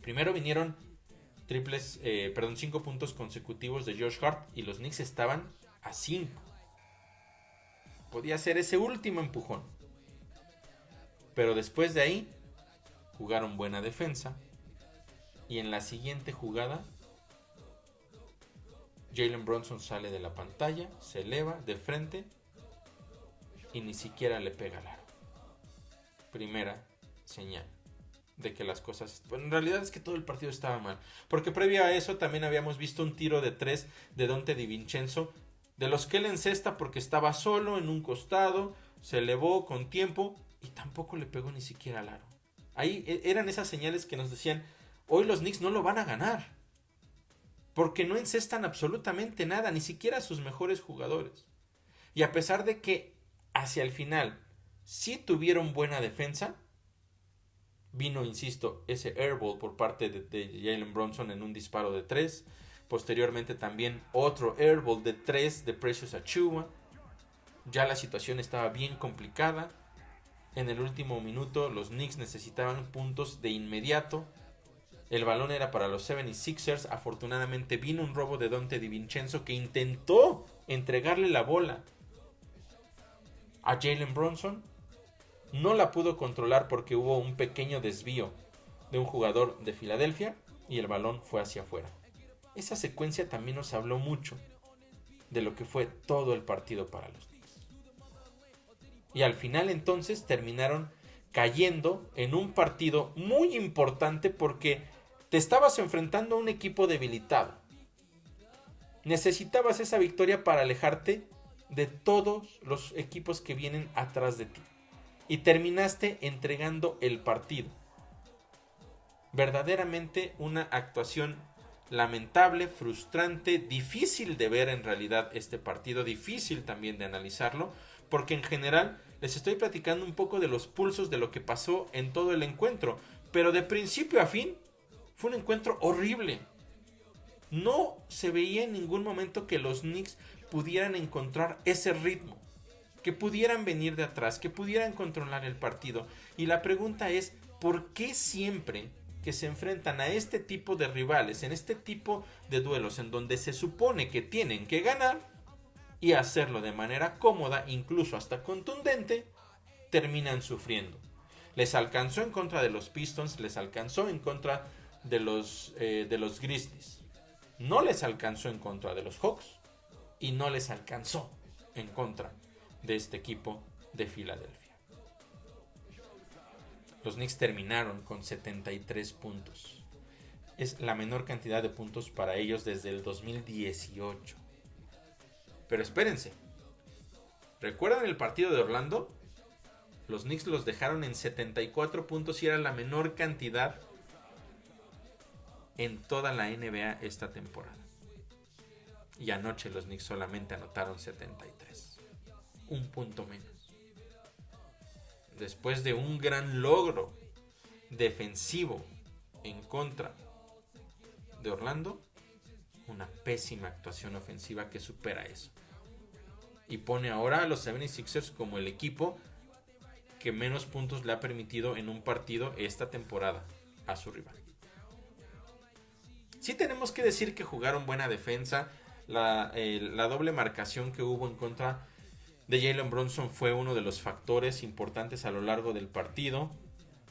Primero vinieron 5 puntos consecutivos de Josh Hart y los Knicks estaban a 5. Podía ser ese último empujón. Pero después de ahí jugaron buena defensa. Y en la siguiente jugada Jalen Brunson sale de la pantalla, se eleva de frente y ni siquiera le pega al aro. Primera señal de que las cosas... Bueno, en realidad es que todo el partido estaba mal. Porque previo a eso también habíamos visto un tiro de 3 de Donte DiVincenzo, de los que él encesta porque estaba solo en un costado, se elevó con tiempo y tampoco le pegó ni siquiera al aro. Ahí eran esas señales que nos decían: hoy los Knicks no lo van a ganar, porque no encestan absolutamente nada, ni siquiera a sus mejores jugadores. Y a pesar de que hacia el final sí tuvieron buena defensa, vino, insisto, ese airball por parte de Jalen Brunson en un disparo de 3. Posteriormente también otro airball de 3 de Precious Achiuwa. Ya la situación estaba bien complicada. En el último minuto los Knicks necesitaban puntos de inmediato. El balón era para los 76ers. Afortunadamente vino un robo de Donte DiVincenzo que intentó entregarle la bola a Jalen Brunson. No la pudo controlar porque hubo un pequeño desvío de un jugador de Filadelfia y el balón fue hacia afuera. Esa secuencia también nos habló mucho de lo que fue todo el partido para los Knicks. Y al final entonces terminaron cayendo en un partido muy importante porque te estabas enfrentando a un equipo debilitado. Necesitabas esa victoria para alejarte de todos los equipos que vienen atrás de ti. Y terminaste entregando el partido. Verdaderamente una actuación lamentable, frustrante, difícil de ver en realidad este partido, difícil también de analizarlo, porque en general les estoy platicando un poco de los pulsos de lo que pasó en todo el encuentro, pero de principio a fin fue un encuentro horrible. No se veía en ningún momento que los Knicks pudieran encontrar ese ritmo, que pudieran venir de atrás, que pudieran controlar el partido. Y la pregunta es, ¿por qué siempre que se enfrentan a este tipo de rivales, en este tipo de duelos en donde se supone que tienen que ganar y hacerlo de manera cómoda, incluso hasta contundente, terminan sufriendo? Les alcanzó en contra de los Pistons, les alcanzó en contra de los Grizzlies, no les alcanzó en contra de los Hawks y no les alcanzó en contra de este equipo de Filadelfia. Los Knicks terminaron con 73 puntos. Es la menor cantidad de puntos para ellos desde el 2018. Pero espérense. ¿Recuerdan el partido de Orlando? Los Knicks los dejaron en 74 puntos y era la menor cantidad en toda la NBA esta temporada. Y anoche los Knicks solamente anotaron 73. Un punto menos. Después de un gran logro defensivo en contra de Orlando, una pésima actuación ofensiva que supera eso. Y pone ahora a los 76ers como el equipo que menos puntos le ha permitido en un partido esta temporada a su rival. Sí tenemos que decir que jugaron buena defensa. La doble marcación que hubo en contra de Jalen Brunson fue uno de los factores importantes a lo largo del partido.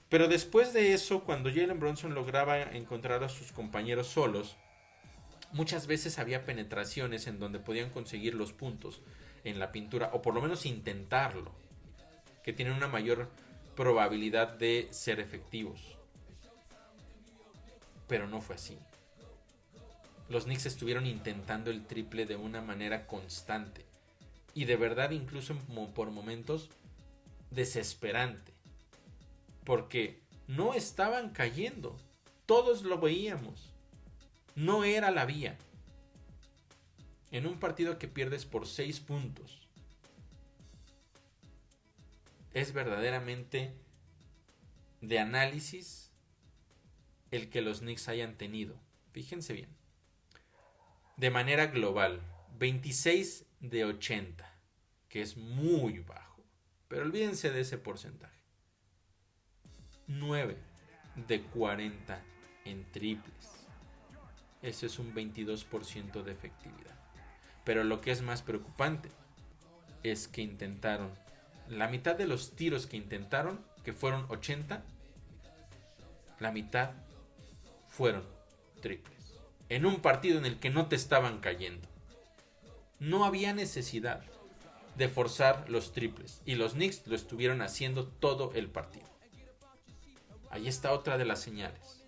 Pero después de eso, cuando Jalen Brunson lograba encontrar a sus compañeros solos, muchas veces había penetraciones en donde podían conseguir los puntos en la pintura, o por lo menos intentarlo, que tienen una mayor probabilidad de ser efectivos. Pero no fue así. Los Knicks estuvieron intentando el triple de una manera constante y de verdad incluso por momentos desesperante, porque no estaban cayendo, todos lo veíamos, no era la vía. En un partido que pierdes por 6 puntos, es verdaderamente de análisis el que los Knicks hayan tenido, fíjense bien, de manera global, 26 de 80, que es muy bajo, pero olvídense de ese porcentaje. 9 de 40 en triples. Eso es un 22% de efectividad. Pero lo que es más preocupante es que intentaron, la mitad de los tiros que intentaron, que fueron 80, la mitad fueron triples. En un partido en el que no te estaban cayendo. No había necesidad de forzar los triples. Y los Knicks lo estuvieron haciendo todo el partido. Ahí está otra de las señales.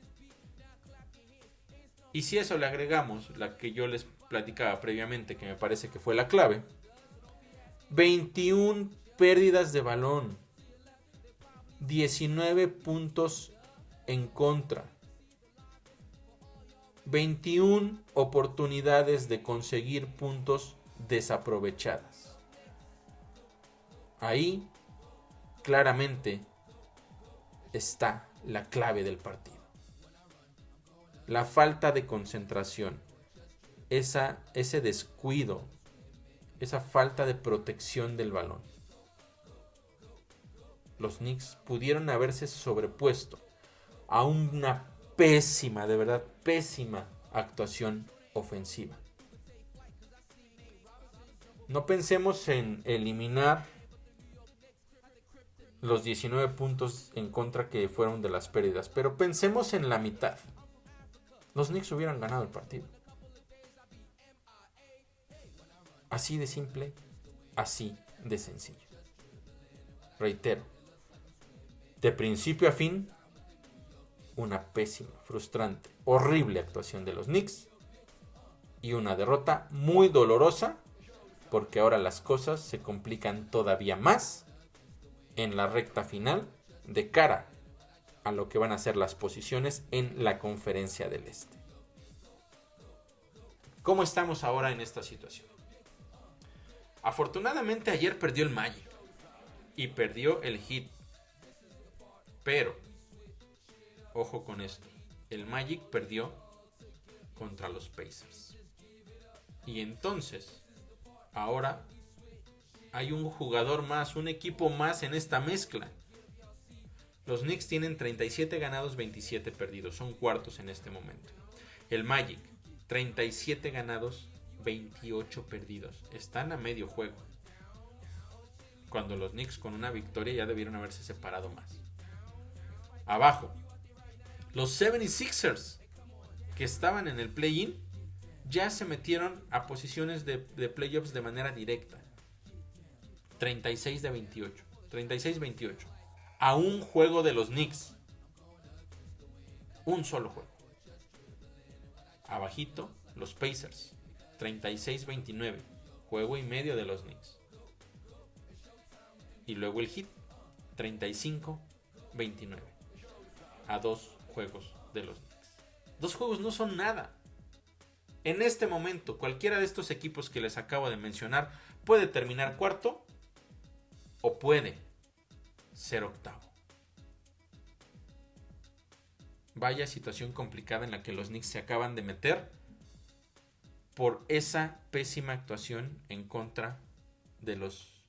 Y si eso le agregamos la que yo les platicaba previamente, que me parece que fue la clave, 21 pérdidas de balón, 19 puntos en contra, 21 oportunidades de conseguir puntos desaprovechadas. Ahí claramente está la clave del partido. La falta de concentración, ese descuido, esa falta de protección del balón. Los Knicks pudieron haberse sobrepuesto a una pésima, de verdad pésima actuación ofensiva. No pensemos en eliminar los 19 puntos en contra que fueron de las pérdidas, pero pensemos en la mitad. Los Knicks hubieran ganado el partido. Así de simple, así de sencillo. Reitero, de principio a fin, una pésima, frustrante, horrible actuación de los Knicks y una derrota muy dolorosa, porque ahora las cosas se complican todavía más en la recta final de cara a lo que van a ser las posiciones en la Conferencia del Este. ¿Cómo estamos ahora en esta situación? Afortunadamente ayer perdió el Magic y perdió el Heat, pero ojo con esto, el Magic perdió contra los Pacers. Y entonces, ahora hay un jugador más, un equipo más en esta mezcla. Los Knicks tienen 37 ganados, 27 perdidos, son cuartos en este momento. El Magic, 37 ganados, 28 perdidos, están a medio juego. Cuando los Knicks con una victoria ya debieron haberse separado más. Abajo, los 76ers, que estaban en el play-in, ya se metieron a posiciones de playoffs de manera directa. 36 de 28. 36-28. A un juego de los Knicks. Un solo juego. Abajito, los Pacers. 36-29. Juego y medio de los Knicks. Y luego el Heat. 35-29. A 2 juegos de los Knicks. 2 juegos no son nada. En este momento, cualquiera de estos equipos que les acabo de mencionar puede terminar cuarto o puede ser octavo. Vaya situación complicada en la que los Knicks se acaban de meter por esa pésima actuación en contra de los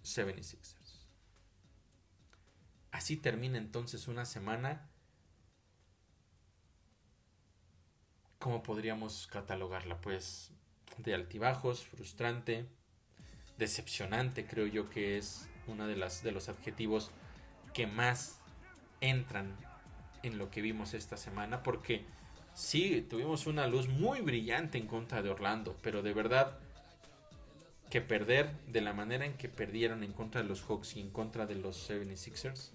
76ers. Así termina entonces una semana. ¿Cómo podríamos catalogarla? Pues de altibajos, frustrante, decepcionante, creo yo que es uno de los adjetivos que más entran en lo que vimos esta semana, porque sí, tuvimos una luz muy brillante en contra de Orlando, pero de verdad que perder de la manera en que perdieron en contra de los Hawks y en contra de los 76ers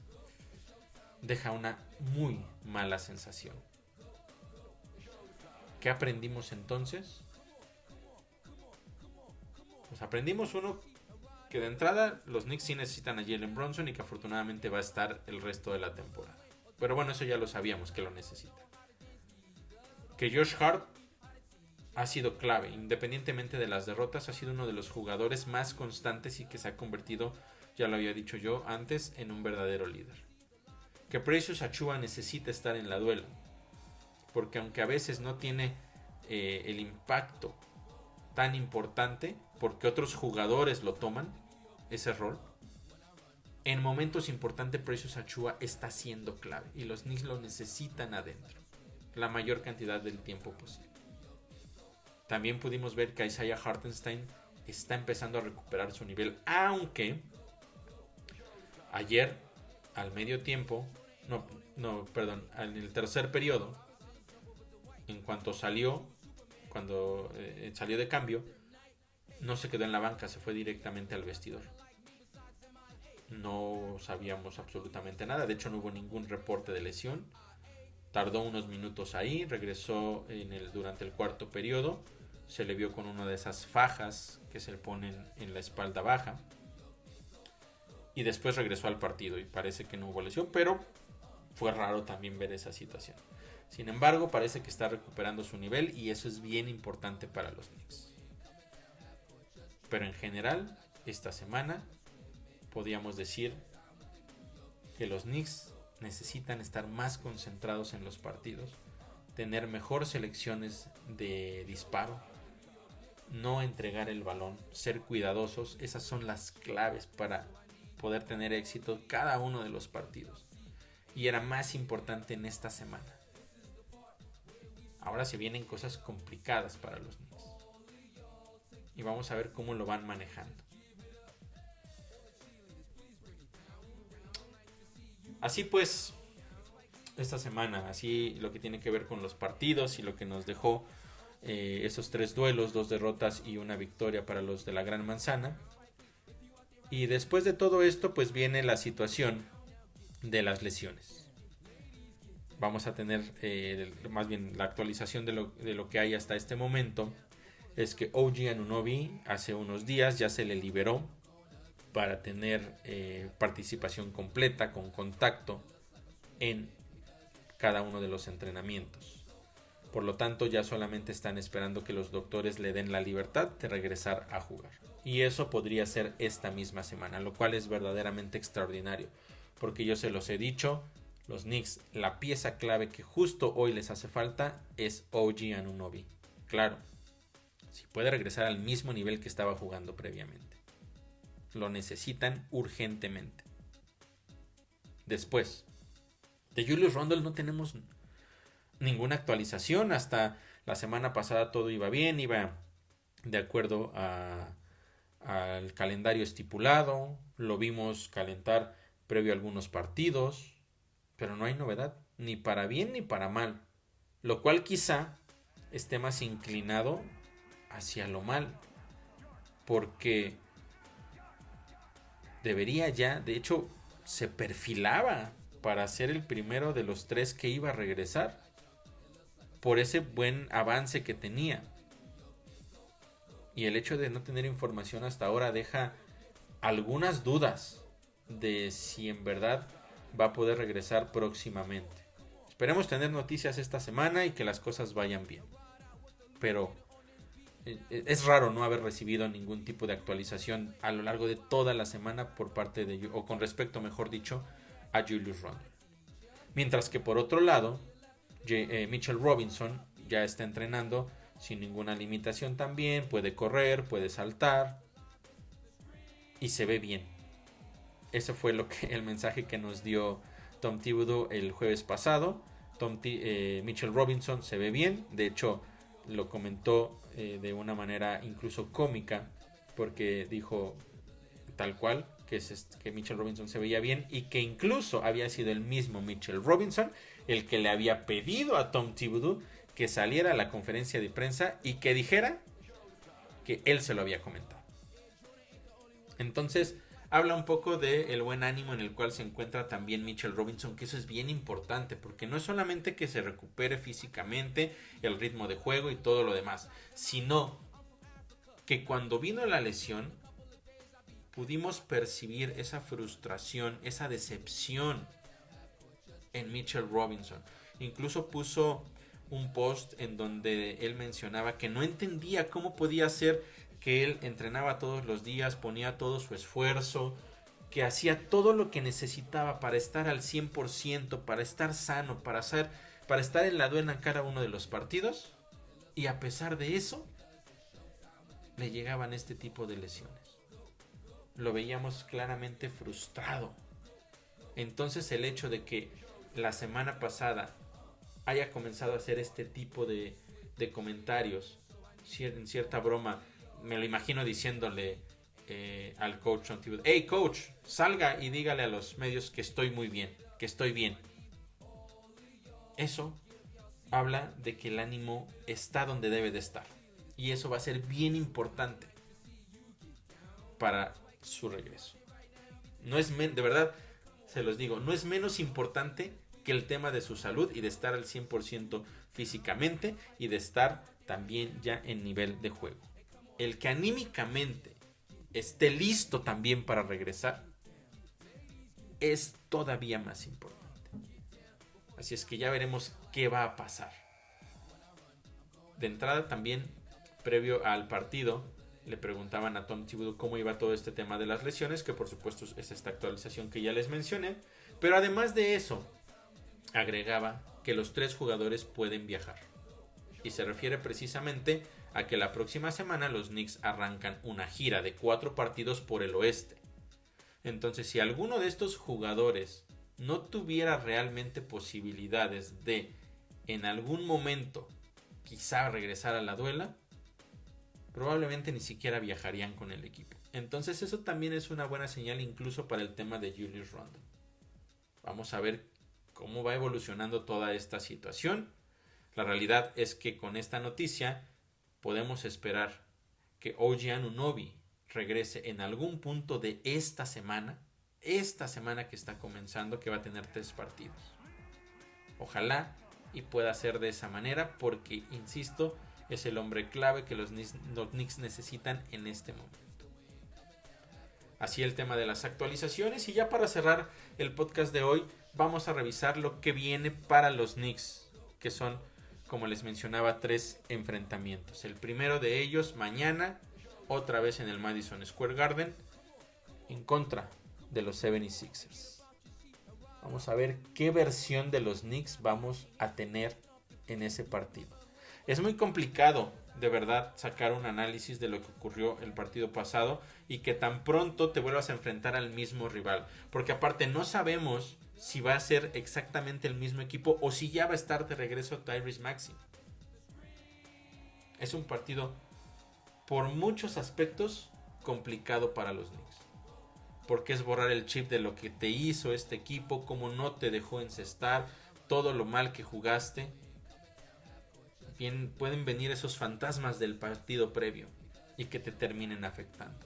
deja una muy mala sensación. ¿Qué aprendimos entonces? Pues aprendimos uno, que de entrada los Knicks sí necesitan a Jalen Brunson y que afortunadamente va a estar el resto de la temporada. Pero bueno, eso ya lo sabíamos que lo necesitan. Que Josh Hart ha sido clave, independientemente de las derrotas, ha sido uno de los jugadores más constantes y que se ha convertido, ya lo había dicho yo antes, en un verdadero líder. Que Precious Achiuwa necesita estar en la duela, porque aunque a veces no tiene el impacto tan importante, porque otros jugadores lo toman, ese rol, en momentos importantes Precious Achiuwa está siendo clave y los Knicks lo necesitan adentro la mayor cantidad del tiempo posible. También pudimos ver que Isaiah Hartenstein está empezando a recuperar su nivel, aunque ayer al medio tiempo, en el tercer periodo, en cuanto salió, cuando salió de cambio, no se quedó en la banca, se fue directamente al vestidor. No sabíamos absolutamente nada, de hecho no hubo ningún reporte de lesión. Tardó unos minutos ahí, regresó durante el cuarto periodo, se le vio con una de esas fajas que se le ponen en la espalda baja y después regresó al partido y parece que no hubo lesión, pero fue raro también ver esa situación. Sin embargo, parece que está recuperando su nivel y eso es bien importante para los Knicks. Pero en general, esta semana podíamos decir que los Knicks necesitan estar más concentrados en los partidos, tener mejor selecciones de disparo, no entregar el balón, ser cuidadosos. Esas son las claves para poder tener éxito cada uno de los partidos. Y era más importante en esta semana. Ahora se vienen cosas complicadas para los Knicks. Y vamos a ver cómo lo van manejando. Así pues, esta semana, así lo que tiene que ver con los partidos y lo que nos dejó esos 3 duelos, 2 derrotas y una victoria para los de la Gran Manzana. Y después de todo esto, pues viene la situación de las lesiones. Vamos a tener, más bien la actualización de lo que hay hasta este momento. Es que OG Anunoby hace unos días ya se le liberó para tener participación completa con contacto en cada uno de los entrenamientos. Por lo tanto, ya solamente están esperando que los doctores le den la libertad de regresar a jugar. Y eso podría ser esta misma semana, lo cual es verdaderamente extraordinario. Porque yo se los he dicho, los Knicks, la pieza clave que justo hoy les hace falta es OG Anunoby. Claro, si puede regresar al mismo nivel que estaba jugando previamente. Lo necesitan urgentemente. Después, de Julius Randle no tenemos ninguna actualización. Hasta la semana pasada todo iba bien, iba de acuerdo al calendario estipulado. Lo vimos calentar previo a algunos partidos, pero no hay novedad, ni para bien ni para mal. Lo cual quizá esté más inclinado hacia lo mal, porque debería ya, de hecho, se perfilaba para ser el primero de los 3 que iba a regresar, por ese buen avance que tenía. Y el hecho de no tener información hasta ahora deja algunas dudas de si en verdad va a poder regresar próximamente. Esperemos tener noticias esta semana y que las cosas vayan bien. Pero es raro no haber recibido ningún tipo de actualización a lo largo de toda la semana por parte de, o con respecto, mejor dicho, a Julius Randle. Mientras que por otro lado, Mitchell Robinson ya está entrenando sin ninguna limitación también, puede correr, puede saltar y se ve bien. Ese fue el mensaje que nos dio Tom Thibodeau el jueves pasado. Mitchell Robinson se ve bien, de hecho lo comentó de una manera incluso cómica, porque dijo tal cual que Mitchell Robinson se veía bien y que incluso había sido el mismo Mitchell Robinson el que le había pedido a Tom Thibodeau que saliera a la conferencia de prensa y que dijera que él se lo había comentado. Entonces habla un poco del buen ánimo en el cual se encuentra también Mitchell Robinson, que eso es bien importante, porque no es solamente que se recupere físicamente, el ritmo de juego y todo lo demás, sino que cuando vino la lesión pudimos percibir esa frustración, esa decepción en Mitchell Robinson. Incluso puso un post en donde él mencionaba que no entendía cómo podía ser que él entrenaba todos los días, ponía todo su esfuerzo, que hacía todo lo que necesitaba para estar al 100%, para estar sano, para estar en la duela en cada uno de los partidos, y a pesar de eso le llegaban este tipo de lesiones. Lo veíamos claramente frustrado. Entonces el hecho de que la semana pasada haya comenzado a hacer este tipo de comentarios, en cierta broma, me lo imagino diciéndole al coach Tom Thibodeau: hey coach, salga y dígale a los medios que estoy muy bien, que estoy bien. Eso habla de que el ánimo está donde debe de estar, y eso va a ser bien importante para su regreso. No es de verdad, se los digo, no es menos importante que el tema de su salud y de estar al 100% físicamente y de estar también ya en nivel de juego. El que anímicamente esté listo también para regresar es todavía más importante. Así es que ya veremos qué va a pasar. De entrada también, previo al partido, le preguntaban a Tom Thibodeau cómo iba todo este tema de las lesiones, que por supuesto es esta actualización que ya les mencioné. Pero además de eso, agregaba que los 3 jugadores pueden viajar. Y se refiere precisamente a que la próxima semana los Knicks arrancan una gira de 4 partidos por el oeste. Entonces, si alguno de estos jugadores no tuviera realmente posibilidades de en algún momento quizá regresar a la duela, probablemente ni siquiera viajarían con el equipo. Entonces eso también es una buena señal incluso para el tema de Julius Randle. Vamos a ver cómo va evolucionando toda esta situación. La realidad es que con esta noticia podemos esperar que OG Anunoby regrese en algún punto de esta semana que está comenzando, que va a tener 3 partidos. Ojalá y pueda ser de esa manera, porque, insisto, es el hombre clave que los Knicks necesitan en este momento. Así el tema de las actualizaciones, y ya para cerrar el podcast de hoy, vamos a revisar lo que viene para los Knicks, que son, como les mencionaba, 3 enfrentamientos. El primero de ellos mañana, otra vez en el Madison Square Garden, en contra de los 76ers. Vamos a ver qué versión de los Knicks vamos a tener en ese partido. Es muy complicado, de verdad, sacar un análisis de lo que ocurrió el partido pasado y que tan pronto te vuelvas a enfrentar al mismo rival. Porque aparte no sabemos si va a ser exactamente el mismo equipo o si ya va a estar de regreso Tyrese Maxey. Es un partido por muchos aspectos complicado para los Knicks. Porque es borrar el chip de lo que te hizo este equipo, cómo no te dejó encestar, todo lo mal que jugaste. Bien, pueden venir esos fantasmas del partido previo y que te terminen afectando.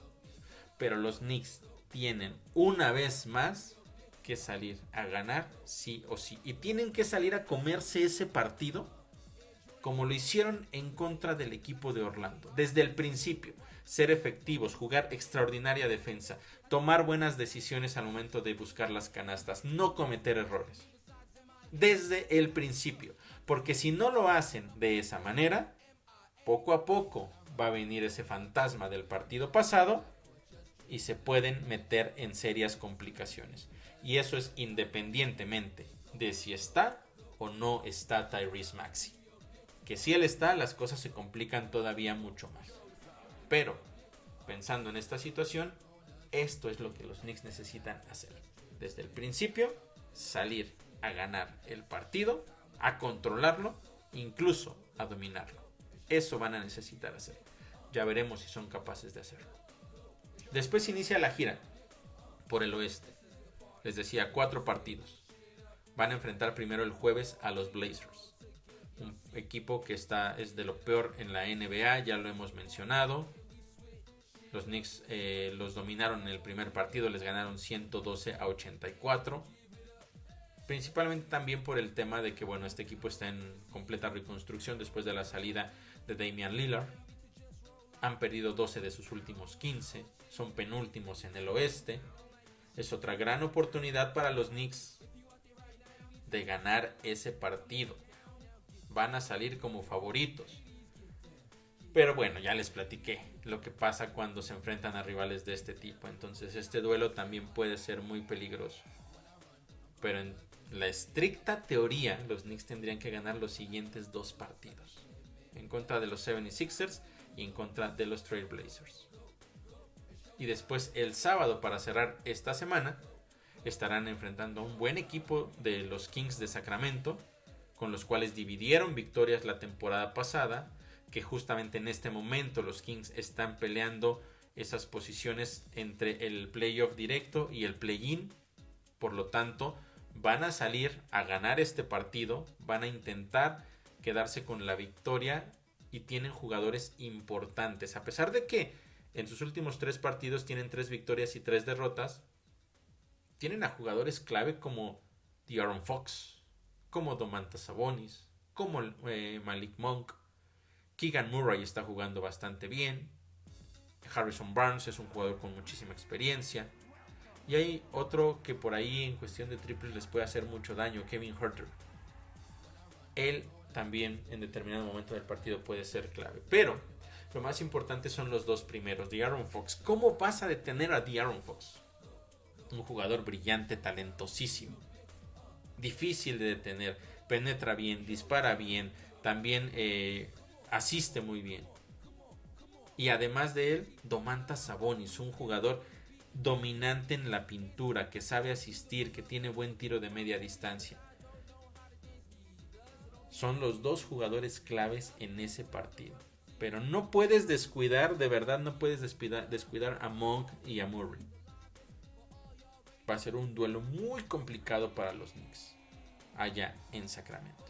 Pero los Knicks tienen una vez más que salir a ganar sí o sí. Y tienen que salir a comerse ese partido como lo hicieron en contra del equipo de Orlando. Desde el principio, ser efectivos, jugar extraordinaria defensa, tomar buenas decisiones al momento de buscar las canastas, no cometer errores. desde el principio. Porque si no lo hacen de esa manera, poco a poco va a venir ese fantasma del partido pasado y se pueden meter en serias complicaciones. Y eso es independientemente de si está o no está Tyrese Maxey. Que si él está, las cosas se complican todavía mucho más. Pero, pensando en esta situación, esto es lo que los Knicks necesitan hacer. Desde el principio, salir a ganar el partido, a controlarlo, incluso a dominarlo. Eso van a necesitar hacer. Ya veremos si son capaces de hacerlo. Después inicia la gira por el oeste. Les decía, 4 partidos. Van a enfrentar primero el jueves a los Blazers. Un equipo que es de lo peor en la NBA, ya lo hemos mencionado. Los Knicks los dominaron en el primer partido, les ganaron 112-84. Principalmente también por el tema de que este equipo está en completa reconstrucción después de la salida de Damian Lillard. Han perdido 12 de sus últimos 15, son penúltimos en el oeste. Es otra gran oportunidad para los Knicks de ganar ese partido. Van a salir como favoritos. Pero bueno, ya les platiqué lo que pasa cuando se enfrentan a rivales de este tipo. Entonces este duelo también puede ser muy peligroso. Pero en la estricta teoría, los Knicks tendrían que ganar los siguientes 2 partidos. En contra de los 76ers y en contra de los Trail Blazers. Y después el sábado, para cerrar esta semana, estarán enfrentando a un buen equipo de los Kings de Sacramento, con los cuales dividieron victorias la temporada pasada, que justamente en este momento los Kings están peleando esas posiciones entre el playoff directo y el play-in. Por lo tanto, van a salir a ganar este partido, van a intentar quedarse con la victoria y tienen jugadores importantes. A pesar de que en sus últimos 3 partidos tienen 3 victorias y 3 derrotas, tienen a jugadores clave como De'Aaron Fox, como Domantas Sabonis, como Malik Monk. Keegan Murray está jugando bastante bien. Harrison Barnes es un jugador con muchísima experiencia. Y hay otro que por ahí en cuestión de triples les puede hacer mucho daño, Kevin Huerter. Él también en determinado momento del partido puede ser clave. Pero lo más importante son los 2 primeros, De'Aaron Fox. ¿Cómo vas a detener a De'Aaron Fox? Un jugador brillante, talentosísimo. Difícil de detener. Penetra bien, dispara bien. También asiste muy bien. Y además de él, Domantas Sabonis, un jugador dominante en la pintura, que sabe asistir, que tiene buen tiro de media distancia. Son los 2 jugadores claves en ese partido. Pero no puedes descuidar, de verdad no puedes descuidar a Monk y a Murray. Va a ser un duelo muy complicado para los Knicks allá en Sacramento.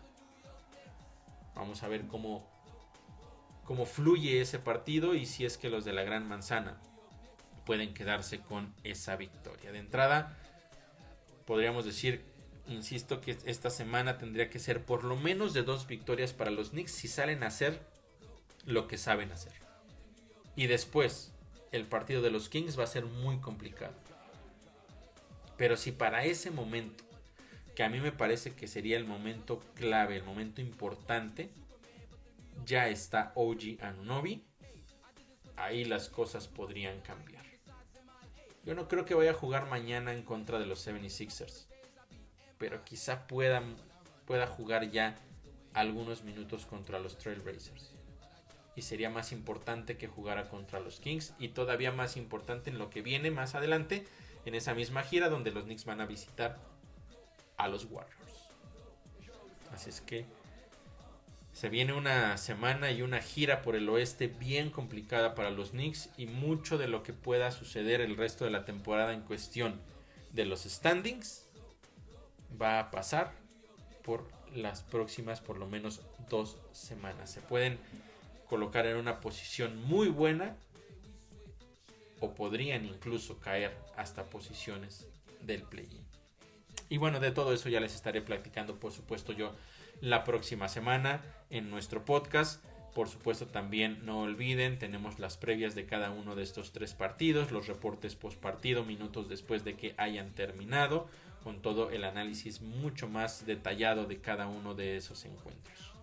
Vamos a ver cómo fluye ese partido y si es que los de la Gran Manzana pueden quedarse con esa victoria. De entrada, podríamos decir, insisto, que esta semana tendría que ser por lo menos de 2 victorias para los Knicks si salen a hacer lo que saben hacer. Y después, el partido de los Kings va a ser muy complicado. Pero si para ese momento, que a mí me parece que sería el momento clave, el momento importante, ya está OG Anunoby, ahí las cosas podrían cambiar. Yo no creo que vaya a jugar mañana en contra de los 76ers, pero quizá pueda jugar ya algunos minutos contra los Trailblazers. Y sería más importante que jugara contra los Kings, y todavía más importante en lo que viene más adelante, en esa misma gira donde los Knicks van a visitar a los Warriors. Así es que se viene una semana y una gira por el oeste bien complicada para los Knicks, y mucho de lo que pueda suceder el resto de la temporada en cuestión de los standings va a pasar por las próximas por lo menos 2 semanas. Se pueden colocar en una posición muy buena o podrían incluso caer hasta posiciones del play-in. Y bueno, de todo eso ya les estaré platicando, por supuesto, yo la próxima semana en nuestro podcast. Por supuesto, también no olviden, tenemos las previas de cada uno de estos 3 partidos, los reportes post partido, minutos después de que hayan terminado, con todo el análisis mucho más detallado de cada uno de esos encuentros.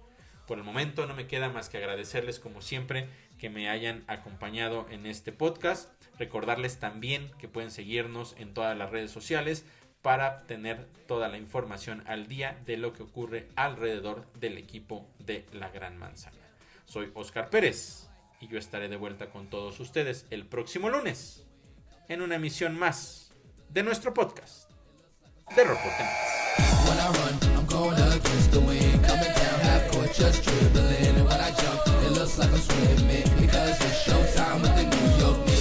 Por el momento no me queda más que agradecerles como siempre que me hayan acompañado en este podcast. Recordarles también que pueden seguirnos en todas las redes sociales para tener toda la información al día de lo que ocurre alrededor del equipo de la Gran Manzana. Soy Oscar Pérez y yo estaré de vuelta con todos ustedes el próximo lunes en una emisión más de nuestro podcast de Reporte Knicks. When I run, I'm going against the wind. Coming down half court, just dribbling. And when I jump, it looks like I'm swimming. Because it's showtime with the New York Knicks.